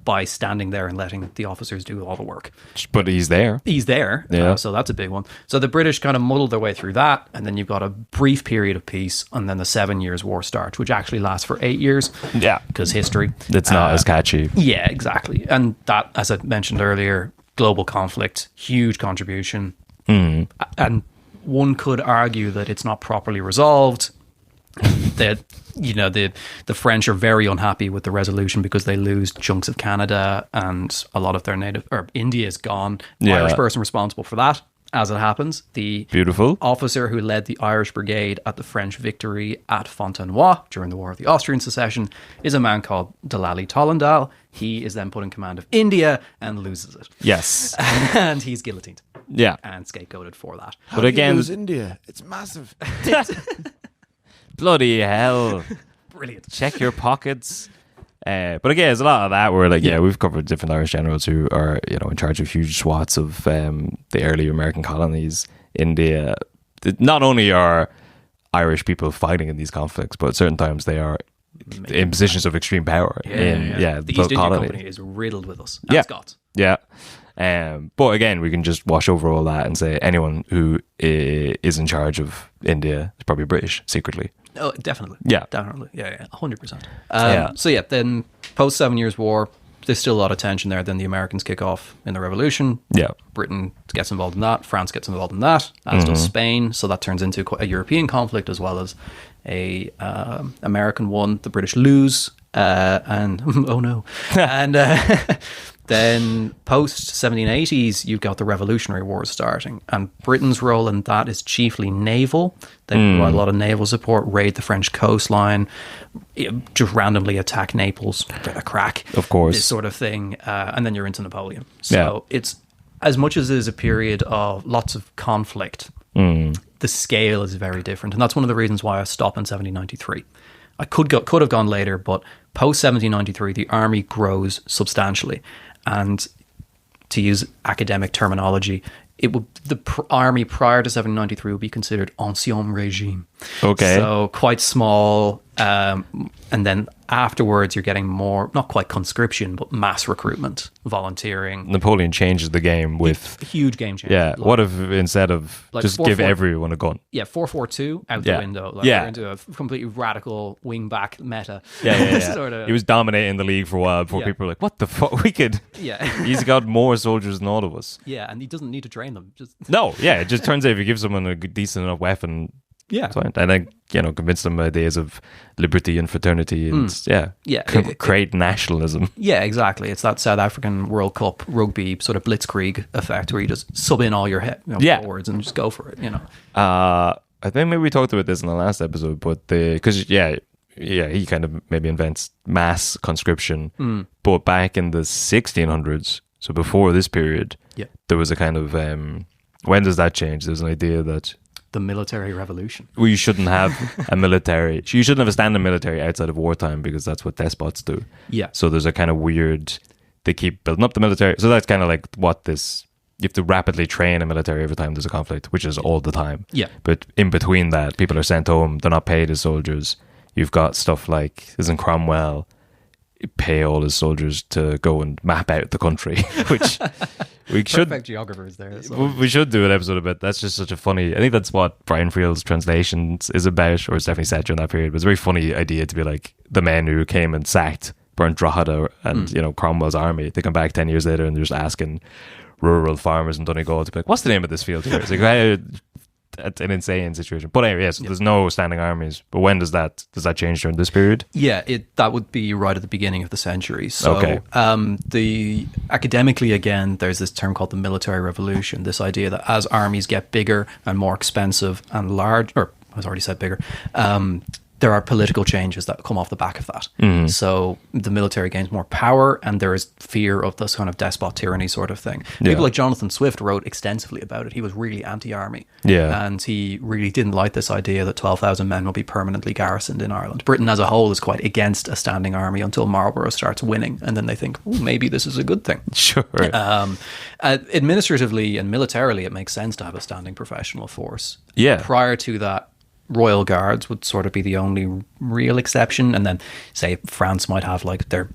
by standing there and letting the officers do all the work. But he's there. Yeah. So that's a big one. So the British kind of muddled their way through that, and then you've got a brief period of peace, and then the 7 Years' War starts, which actually lasts for 8 years. Yeah. Because history. It's not as catchy. Yeah, exactly. And that, as I mentioned earlier, global conflict, huge contribution. And one could argue that it's not properly resolved. That the French are very unhappy with the resolution because they lose chunks of Canada and a lot of their India is gone. Irish person responsible for that, as it happens. The beautiful officer who led the Irish Brigade at the French victory at Fontenoy during the War of the Austrian Succession is a man called Delali Tollendal. He is then put in command of India and loses it. Yes. And he's guillotined. Yeah. And scapegoated for that. But again, lose India. It's massive. Bloody hell. Brilliant. Check your pockets. But again, there's a lot of that where, like, we've covered different Irish generals who are, in charge of huge swaths of the early American colonies. India. Not only are Irish people fighting in these conflicts, but at certain times they are in positions of extreme power. The East India Company is riddled with us. And Scots. Yeah. But again, we can just wash over all that and say anyone who is in charge of India is probably British secretly. Oh, definitely. Yeah. Definitely. Yeah, 100%. So then post 7 Years' War, there's still a lot of tension there. Then the Americans kick off in the revolution. Yeah. Britain gets involved in that. France gets involved in that, as does Spain. So that turns into a European conflict as well as a American one. The British lose. And oh no. And then post 1780s, you've got the Revolutionary Wars starting, and Britain's role in that is chiefly naval. They provide a lot of naval support, raid the French coastline, just randomly attack Naples, get a crack, of course, this sort of thing, and then you're into Napoleon. So it's, as much as it is a period of lots of conflict, the scale is very different, and that's one of the reasons why I stopped in 1793. I could have gone later, but post 1793, the army grows substantially. And to use academic terminology, army prior to 1793 would be considered ancien regime. Okay. So quite small, and then afterwards you're getting more, not quite conscription, but mass recruitment, volunteering. Napoleon changes the game with Huge game changer. yeah. What if instead of Like just 4-4 give everyone a gun? Yeah, 4-4-2 out Yeah. the window. Like Yeah. we're into a completely radical wing back meta. Yeah. sort of. He was dominating the league for a while before Yeah. people were like, "What the fuck? We could." Yeah. He's got more soldiers than all of us. Yeah, and he doesn't need to train them. Just No, yeah. It just turns out if you give someone a decent enough weapon, yeah. it's fine. And then convince them ideas of liberty and fraternity and Yeah, create nationalism. Yeah, exactly. It's that South African World Cup rugby sort of blitzkrieg effect where you just sub in all your forwards and just go for it. I think maybe we talked about this in the last episode, but because he kind of maybe invents mass conscription, but back in the 1600s, so before this period, there was a kind of when does that change? There's an idea that The military revolution. we shouldn't have a military. You shouldn't have a standing military outside of wartime because that's what despots do. Yeah. So there's a kind of weird. They keep building up the military. So that's kind of like what this. You have to rapidly train a military every time there's a conflict, which is all the time. Yeah. But in between that, people are sent home. They're not paid as soldiers. You've got stuff like, isn't Cromwell pay all his soldiers to go and map out the country, which we should. Perfect geographers there. We should do an episode about. That's just such a funny. I think that's what Brian Friel's Translations is about, or it's definitely set during that period. But it's a very funny idea to be like the men who came and sacked, burnt Drogheda, and Cromwell's army. They come back 10 years later and they're just asking rural farmers in Donegal to be like, "What's the name of this field here?" It's like, it's an insane situation. But anyway, yes, there's no standing armies. But when does that change during this period? Yeah, that would be right at the beginning of the century. So, Okay. Academically, again, there's this term called the military revolution. This idea that as armies get bigger and more expensive and large, or I was already said bigger, there are political changes that come off the back of that. So the military gains more power, and there is fear of this kind of despot tyranny sort of thing. People like Jonathan Swift wrote extensively about it. He was really anti-army. Yeah. And he really didn't like this idea that 12,000 men will be permanently garrisoned in Ireland. Britain as a whole is quite against a standing army until Marlborough starts winning, and then they think, "Ooh, maybe this is a good thing." Sure. Administratively and militarily, it makes sense to have a standing professional force. Yeah. Prior to that, Royal Guards would sort of be the only real exception, and then say France might have like the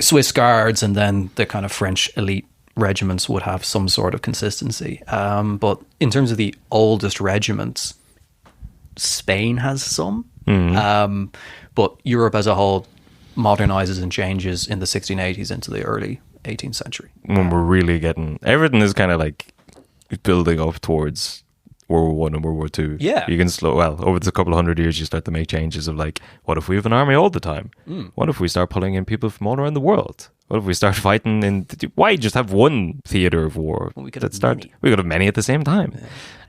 Swiss Guards, and then the kind of French elite regiments would have some sort of consistency. But in terms of the oldest regiments, Spain has some, but Europe as a whole modernizes and changes in the 1680s into the early 18th century. When we're really getting everything is kind of like building up towards World War I and World War II. Yeah. You can over the couple of 100 years, you start to make changes of like, what if we have an army all the time? What if we start pulling in people from all around the world? What if we start fighting in? Why just have one theater of war? Well, we could have many. We could have many at the same time.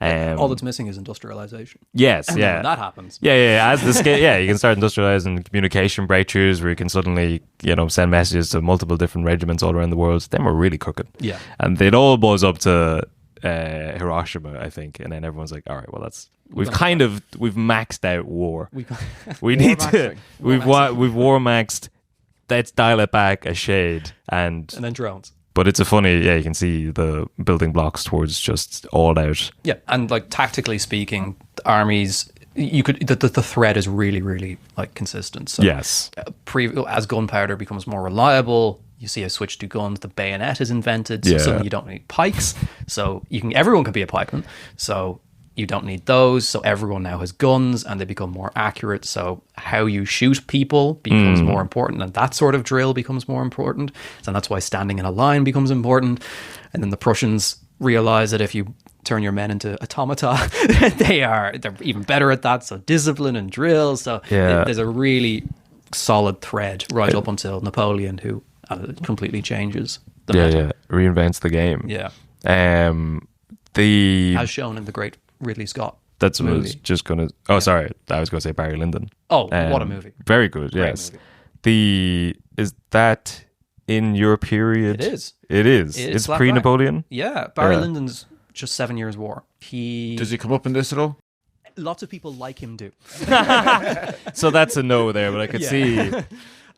All that's missing is industrialization. Yes, And yeah. when that happens. Yeah. As the scale, you can start industrializing communication breakthroughs where you can suddenly, send messages to multiple different regiments all around the world. Then we're really cooking. Yeah. And it all boils up to Hiroshima, I think, and then everyone's like, all right, well, we've maxed out war. We need to we've war maxed. Let's dial it back a shade, and then drones. But it's you can see the building blocks towards just all out. Yeah, and like tactically speaking, the armies, the threat is really, really like consistent. So Yes. As gunpowder becomes more reliable, you see a switch to guns. The bayonet is invented, so Yeah. suddenly you don't need pikes. So everyone can be a pikeman. So you don't need those. So everyone now has guns, and they become more accurate. So how you shoot people becomes more important, and that sort of drill becomes more important. So that's why standing in a line becomes important. And then the Prussians realize that if you turn your men into automata, they're even better at that. So discipline and drill. So there's a really solid thread right up until Napoleon, who completely changes the meta. Reinvents the game. Yeah. As shown in the great Ridley Scott That's what I movie. was just going to... Oh, sorry. I was going to say Barry Lyndon. Oh, what a movie. Very good, Great yes. movie. Is that in your period? It is. It is. It is It's slap pre-Napoleon? Yeah, Barry Yeah. Lyndon's just 7 Years' War. Does he come up in this at all? Lots of people like him do. So that's a no there, but I could see...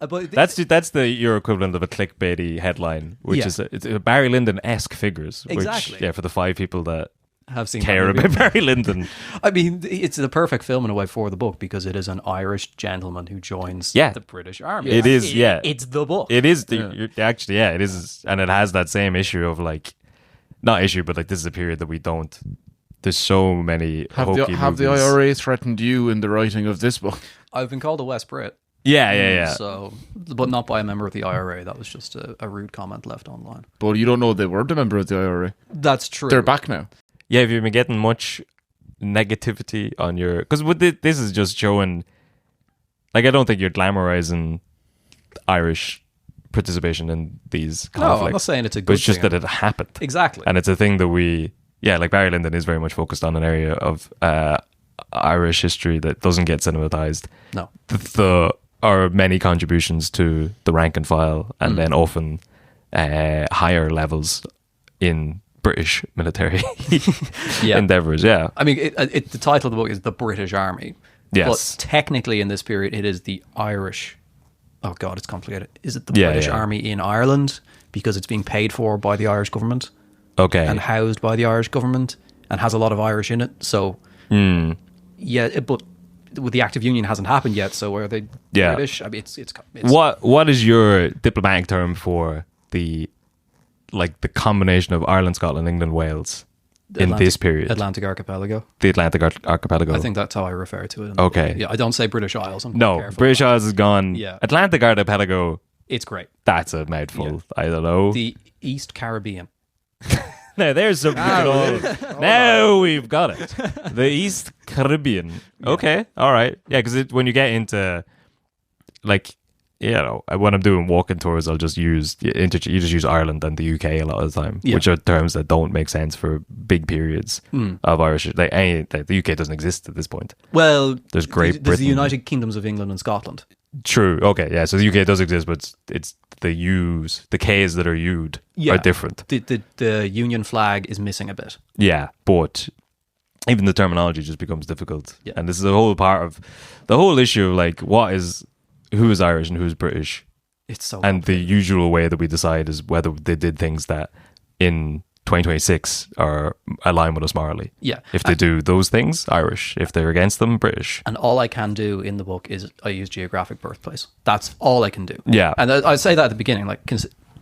But That's your equivalent of a clickbaity headline, which is it's a Barry Lyndon-esque figures. Exactly. Which, for the 5 people that have seen care about Barry Lyndon. I mean, it's the perfect film in a way for the book because it is an Irish gentleman who joins the British Army. It is, It's the book. It is actually, it is, and it has that same issue of like, not issue, but like this is a period that we don't. There's so many. Have the IRA threatened you in the writing of this book? I've been called a West Brit. Yeah. So, but not by a member of the IRA. That was just a rude comment left online. But you don't know they weren't a member of the IRA. That's true. They're back now. Yeah, have you been getting much negativity on your? Because this is just showing. Like, I don't think you're glamorizing Irish participation in these conflicts. No, I'm not saying it's a good but it's just thing. that it happened. Exactly. And it's a thing that like Barry Lyndon is very much focused on an area of Irish history that doesn't get cinematized. No. There are many contributions to the rank and file, and then often higher levels in British military endeavors. Yeah. I mean, the title of the book is The British Army. Yes. But technically in this period, it is the Irish. Oh, God, it's complicated. Is it the British Army in Ireland because it's being paid for by the Irish government? Okay. And housed by the Irish government and has a lot of Irish in it. So, but with the Act of Union hasn't happened yet. So are they British? I mean, it's what is your diplomatic term for the combination of Ireland, Scotland, England, Wales in this period? Atlantic Archipelago. The Atlantic Archipelago. I think that's how I refer to it. Okay. Yeah, I don't say British Isles. British Isles is gone. Yeah. Atlantic Archipelago. It's great. That's a mouthful. I don't know. The East Caribbean. Now there's something now we've got it. The East Caribbean. Okay, all right. Yeah, because when you get into when I'm doing walking tours, I'll just you just use Ireland and the UK a lot of the time, which are terms that don't make sense for big periods of Irish. The UK doesn't exist at this point. Well, there's Great Britain. There's the United Kingdoms of England and Scotland. True. Okay. Yeah. So the UK does exist, but it's the U's, the K's that are U'd are different. The Union flag is missing a bit. Yeah, but even the terminology just becomes difficult. Yeah. And this is a whole part of the whole issue of like who is Irish and who's British. It's so and the usual way that we decide is whether they did things that in 2026 are aligned with us morally. Yeah. If they do those things, Irish. If they're against them, British. And all I can do in the book is I use geographic birthplace. That's all I can do. Yeah. And I say that at the beginning, like,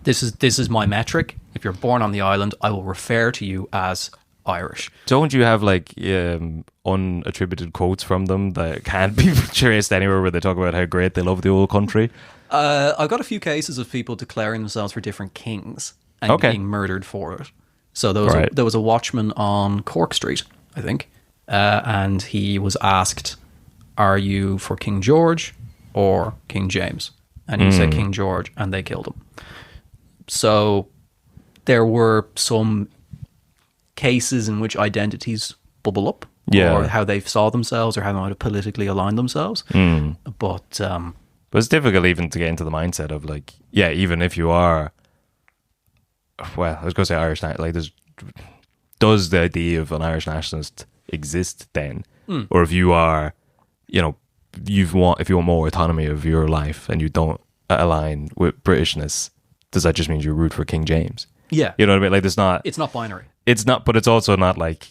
this is my metric. If you're born on the island, I will refer to you as Irish. Don't you have like unattributed quotes from them that can't be traced anywhere where they talk about how great they love the old country? I've got a few cases of people declaring themselves for different kings and being murdered for it. So there was a watchman on Cork Street, I think, and he was asked, "Are you for King George or King James?" And he said King George, and they killed him. So there were some cases in which identities bubble up, or how they saw themselves, or how they might have politically aligned themselves. But it's difficult even to get into the mindset of like, even if you are, well, I was going to say Irish, like does the idea of an Irish nationalist exist then? Or if you are, if you want more autonomy of your life and you don't align with Britishness, does that just mean you root for King James? Yeah. You know what I mean? Like, it's not binary. It's not, but it's also not like,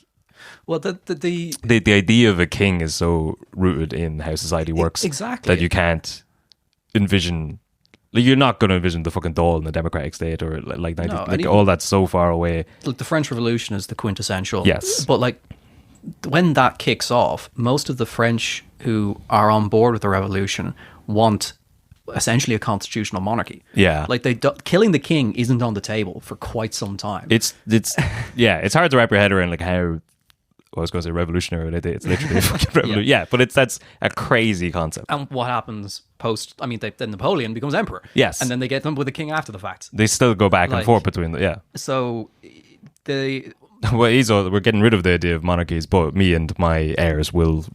well, the idea of a king is so rooted in how society works that you can't envision. Like, you're not going to envision the fucking Dáil in a democratic state or all that's so far away. Like, the French Revolution is the quintessential. Yes. But like, when that kicks off, most of the French who are on board with the revolution want essentially a constitutional monarchy. Yeah. Like, killing the king isn't on the table for quite some time. It's it's hard to wrap your head around like how, I was going to say revolutionary, it's literally a fucking revolution. Yeah, but that's a crazy concept. And what happens then Napoleon becomes emperor. Yes. And then they get them with a king after the fact. They still go back and forth between them, So we're getting rid of the idea of monarchies, but me and my heirs will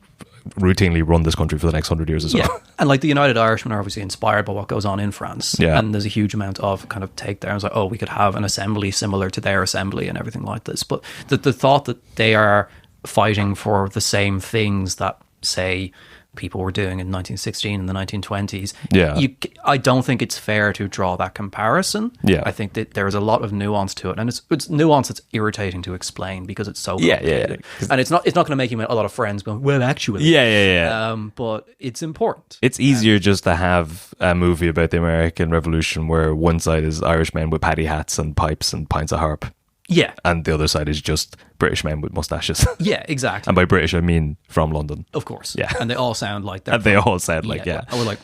routinely run this country for the next 100 years or so. Yeah. And like, the United Irishmen are obviously inspired by what goes on in France. Yeah. And there's a huge amount of kind of takedowns, like, we could have an assembly similar to their assembly and everything like this. But the thought that they are fighting for the same things that, say, people were doing in 1916 and the 1920s. Yeah. I don't think it's fair to draw that comparison. Yeah. I think that there's a lot of nuance to it, and it's nuance that's irritating to explain because it's so complicated. And it's not going to make you a lot of friends going, well, actually. Yeah. But it's important. It's easier just to have a movie about the American Revolution where one side is Irish men with paddy hats and pipes and pints of harp. Yeah. And the other side is just British men with mustaches. Yeah, exactly. And by British, I mean from London. Of course. Yeah. And they all sound like they're And they all sound like,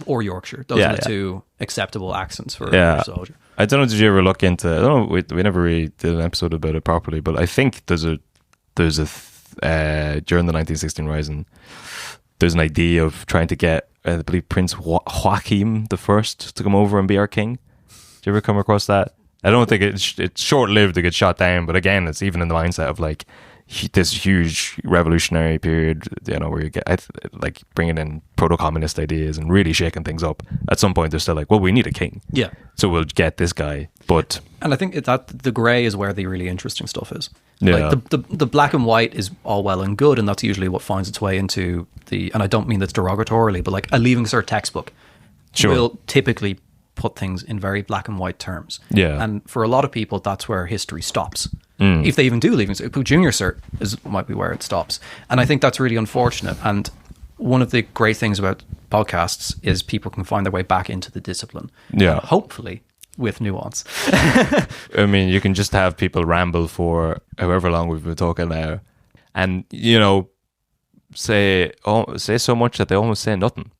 or Yorkshire. Those are the two acceptable accents for a soldier. I don't know, did you ever look into, I don't know, we never really did an episode about it properly, but I think there's a during the 1916 Rising, there's an idea of trying to get, I believe, Prince Joachim the First to come over and be our king. Did you ever come across that? I don't think it's short-lived to get shot down, but again, it's even in the mindset of like this huge revolutionary period, where you get like bringing in proto-communist ideas and really shaking things up. At some point, they're still like, well, we need a king. Yeah. So we'll get this guy. And I think that the grey is where the really interesting stuff is. Yeah. Like the black and white is all well and good, and that's usually what finds its way into and I don't mean this derogatorily, but like a Leaving Cert textbook will typically put things in very black and white terms. Yeah. And for a lot of people, that's where history stops. If they even do Leaving Cert, Junior Cert might be where it stops. And I think that's really unfortunate. And one of the great things about podcasts is people can find their way back into the discipline. Yeah. And hopefully with nuance. I mean, you can just have people ramble for however long we've been talking now, and say so much that they almost say nothing.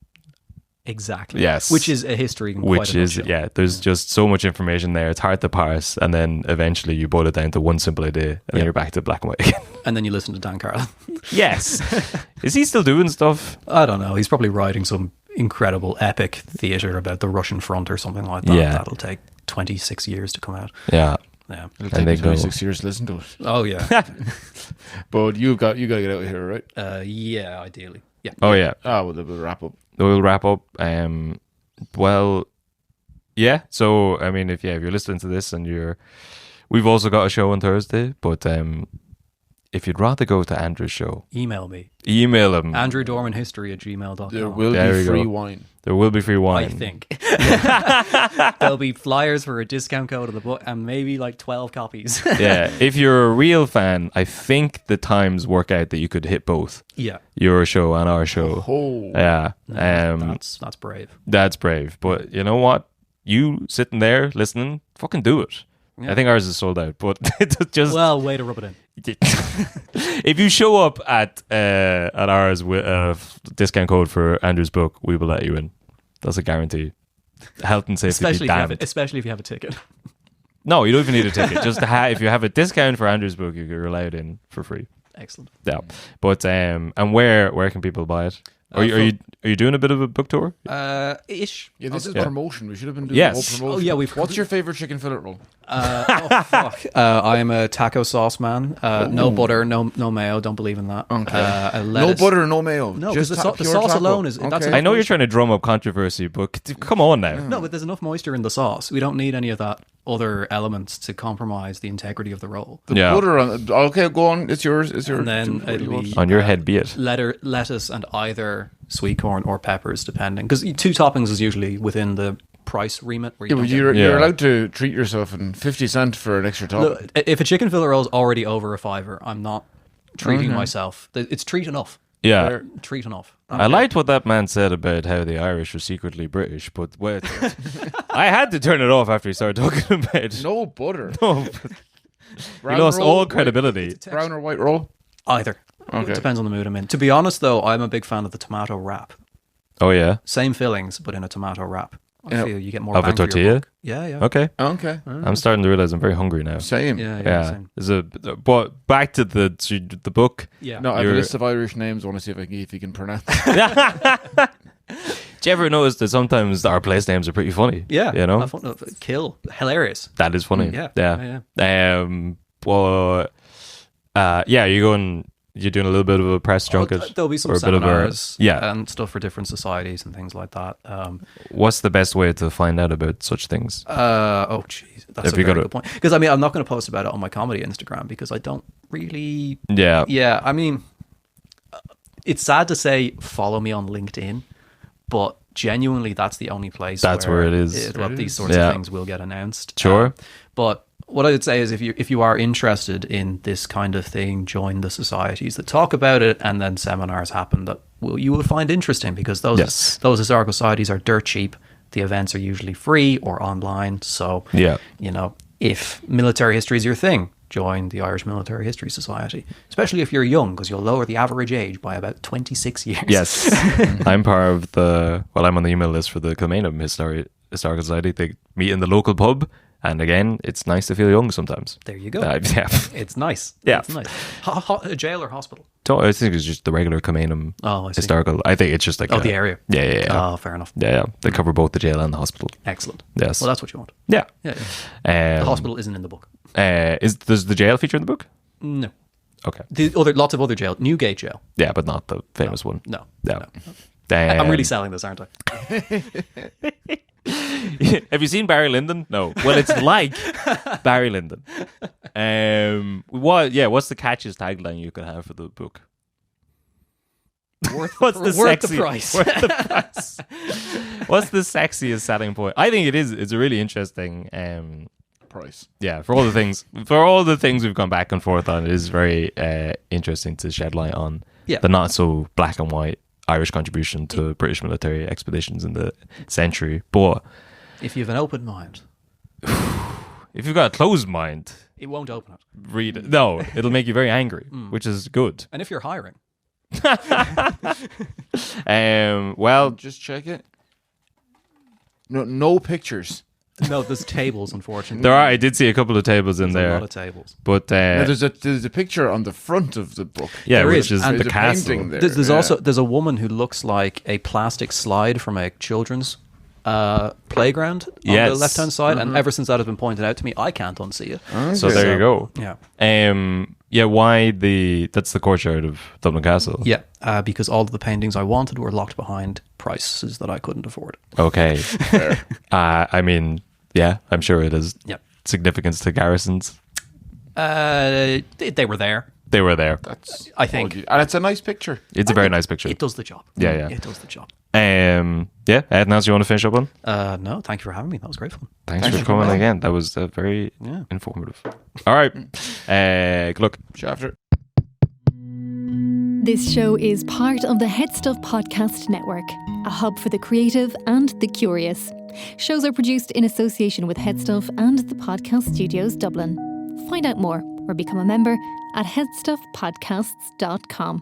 Exactly. Yes. Which is a history in quite a nutshell. There's just so much information there. It's hard to parse, and then eventually you boil it down to one simple idea, and then you're back to black and white again. And then you listen to Dan Carlin. Yes. Is he still doing stuff? I don't know. He's probably writing some incredible epic theatre about the Russian front or something like that. Yeah. That'll take 26 years to come out. Yeah. Yeah. It'll take me 26 years to listen to it. Oh, yeah. But you got to get out of here, right? Yeah, ideally. Yeah. Oh, yeah. Oh, well, we'll wrap up. We'll wrap up. Well, yeah. So, I mean, if you're listening to this and we've also got a show on Thursday, but if you'd rather go to Andrew's show, email me. Email him. AndrewDormanHistory@gmail.com. There will be free wine. There will be free wine. I think. There'll be flyers for a discount code of the book and maybe like 12 copies. Yeah. If you're a real fan, I think the times work out that you could hit both. Yeah. Your show and our show. Oh. Yeah. That's brave. That's brave. But you know what? You sitting there listening, fucking do it. Yeah. I think ours is sold out, but it's just... Well, way to rub it in. If you show up at ours with a discount code for Andrew's book, we will let you in. That's a guarantee. Health and safety especially if you have a ticket. No, you don't even need a ticket. Just if you have a discount for Andrew's book, you're allowed in for free. Excellent. Yeah. But and where can people buy it? Are you doing a bit of a book tour? Ish. Yeah, this is promotion. We should have been doing yes. the whole promotion. Oh, yeah, What's your favorite chicken fillet roll? Fuck. I am a taco sauce man. No butter, no mayo. Don't believe in that. Okay. No butter, no mayo. No, because the sauce alone is... Okay. I know you're trying to drum up controversy, but come on now. No, but there's enough moisture in the sauce. We don't need any of that other elements to compromise the integrity of the roll. The butter on... Okay, go on. It's yours. And then it'll be... On your head be it. Lettuce and either sweet corn or peppers, depending. Because 2 toppings is usually within the price remit. Where you're allowed to treat yourself in 50 cents for an extra topping. Look, if a chicken fillet roll is already over $5, I'm not treating myself. It's treat enough. Yeah. They're treat enough. I liked what that man said about how the Irish are secretly British, but wait, I had to turn it off after he started talking about no butter. No, he lost all credibility. Brown or white roll? Either. Okay. It depends on the mood I'm in. To be honest, though, I'm a big fan of the tomato wrap. Oh yeah, same fillings, but in a tomato wrap. I feel you get more of bang a tortilla. For your buck. Yeah. Okay. I'm starting to realize I'm very hungry now. Same. Yeah. Same. But back to the book. Yeah. No, I have a list of Irish names. I want to see if you can pronounce. Do you ever notice that sometimes our place names are pretty funny? Yeah. You know, kill, hilarious. That is funny. Yeah. You're doing a little bit of a press junket. There'll be some seminars and stuff for different societies and things like that. What's the best way to find out about such things? Jeez, that's a very good point. Because I'm not going to post about it on my comedy Instagram because I don't really. Yeah. Yeah, I mean, it's sad to say follow me on LinkedIn, but genuinely that's the only place That's where it is. These sorts of things will get announced. Sure. But what I would say is if you are interested in this kind of thing, join the societies that talk about it, and then seminars happen that you will find interesting, because those historical societies are dirt cheap. The events are usually free or online. So, if military history is your thing, join the Irish Military History Society, especially if you're young, because you'll lower the average age by about 26 years. Yes. I'm part of I'm on the email list for the Kilmainham Historical Society. They meet in the local pub. And again, it's nice to feel young sometimes. There you go. It's nice. Yeah. It's nice. A jail or hospital? I think it's just the regular Kilmainham historical. I think it's just like... the area. Yeah. Oh, fair enough. Yeah. They cover both the jail and the hospital. Excellent. Yes. Well, that's what you want. Yeah. The hospital isn't in the book. Does the jail feature in the book? No. Okay. Lots of other jail. Newgate Jail. Yeah, but not the famous one. No. I'm really selling this, aren't I? Have you seen Barry Lyndon? No. Well, it's like Barry Lyndon. What's the catchiest tagline you could have for the book? Worth the price. What's the sexiest selling point? I think it's a really interesting price. Yeah, for all the things we've gone back and forth on, it is very interesting to shed light on the not so black and white Irish contribution to British military expeditions in the century. But if you have an open mind, if you've got a closed mind, it won't open it. Read it. No, it'll make you very angry, which is good. And if you're hiring, well, just check it. No pictures. No, there's tables, unfortunately. There are. I did see a couple of tables in there. A lot of tables. But there's a picture on the front of the book. Yeah, there which is and the castle. There's a woman who looks like a plastic slide from a children's playground on the left hand side, and ever since that has been pointed out to me, I can't unsee it. Okay. So there you go. Yeah. Why that's the courtyard of Dublin Castle? Yeah, because all of the paintings I wanted were locked behind prices that I couldn't afford. Okay. Fair. I mean, yeah, I'm sure it is significance to garrisons. They were there. They were there. I think. And it's a nice picture. It's a very nice picture. It does the job. Yeah. It does the job. Anything else you want to finish up on? No, thank you for having me. That was great fun. Thanks for coming again. That was very informative. All right. Good luck. After. This show is part of the Head Stuff Podcast Network, a hub for the creative and the curious. Shows are produced in association with Head Stuff and the Podcast Studios Dublin. Find out more or become a member at headstuffpodcasts.com.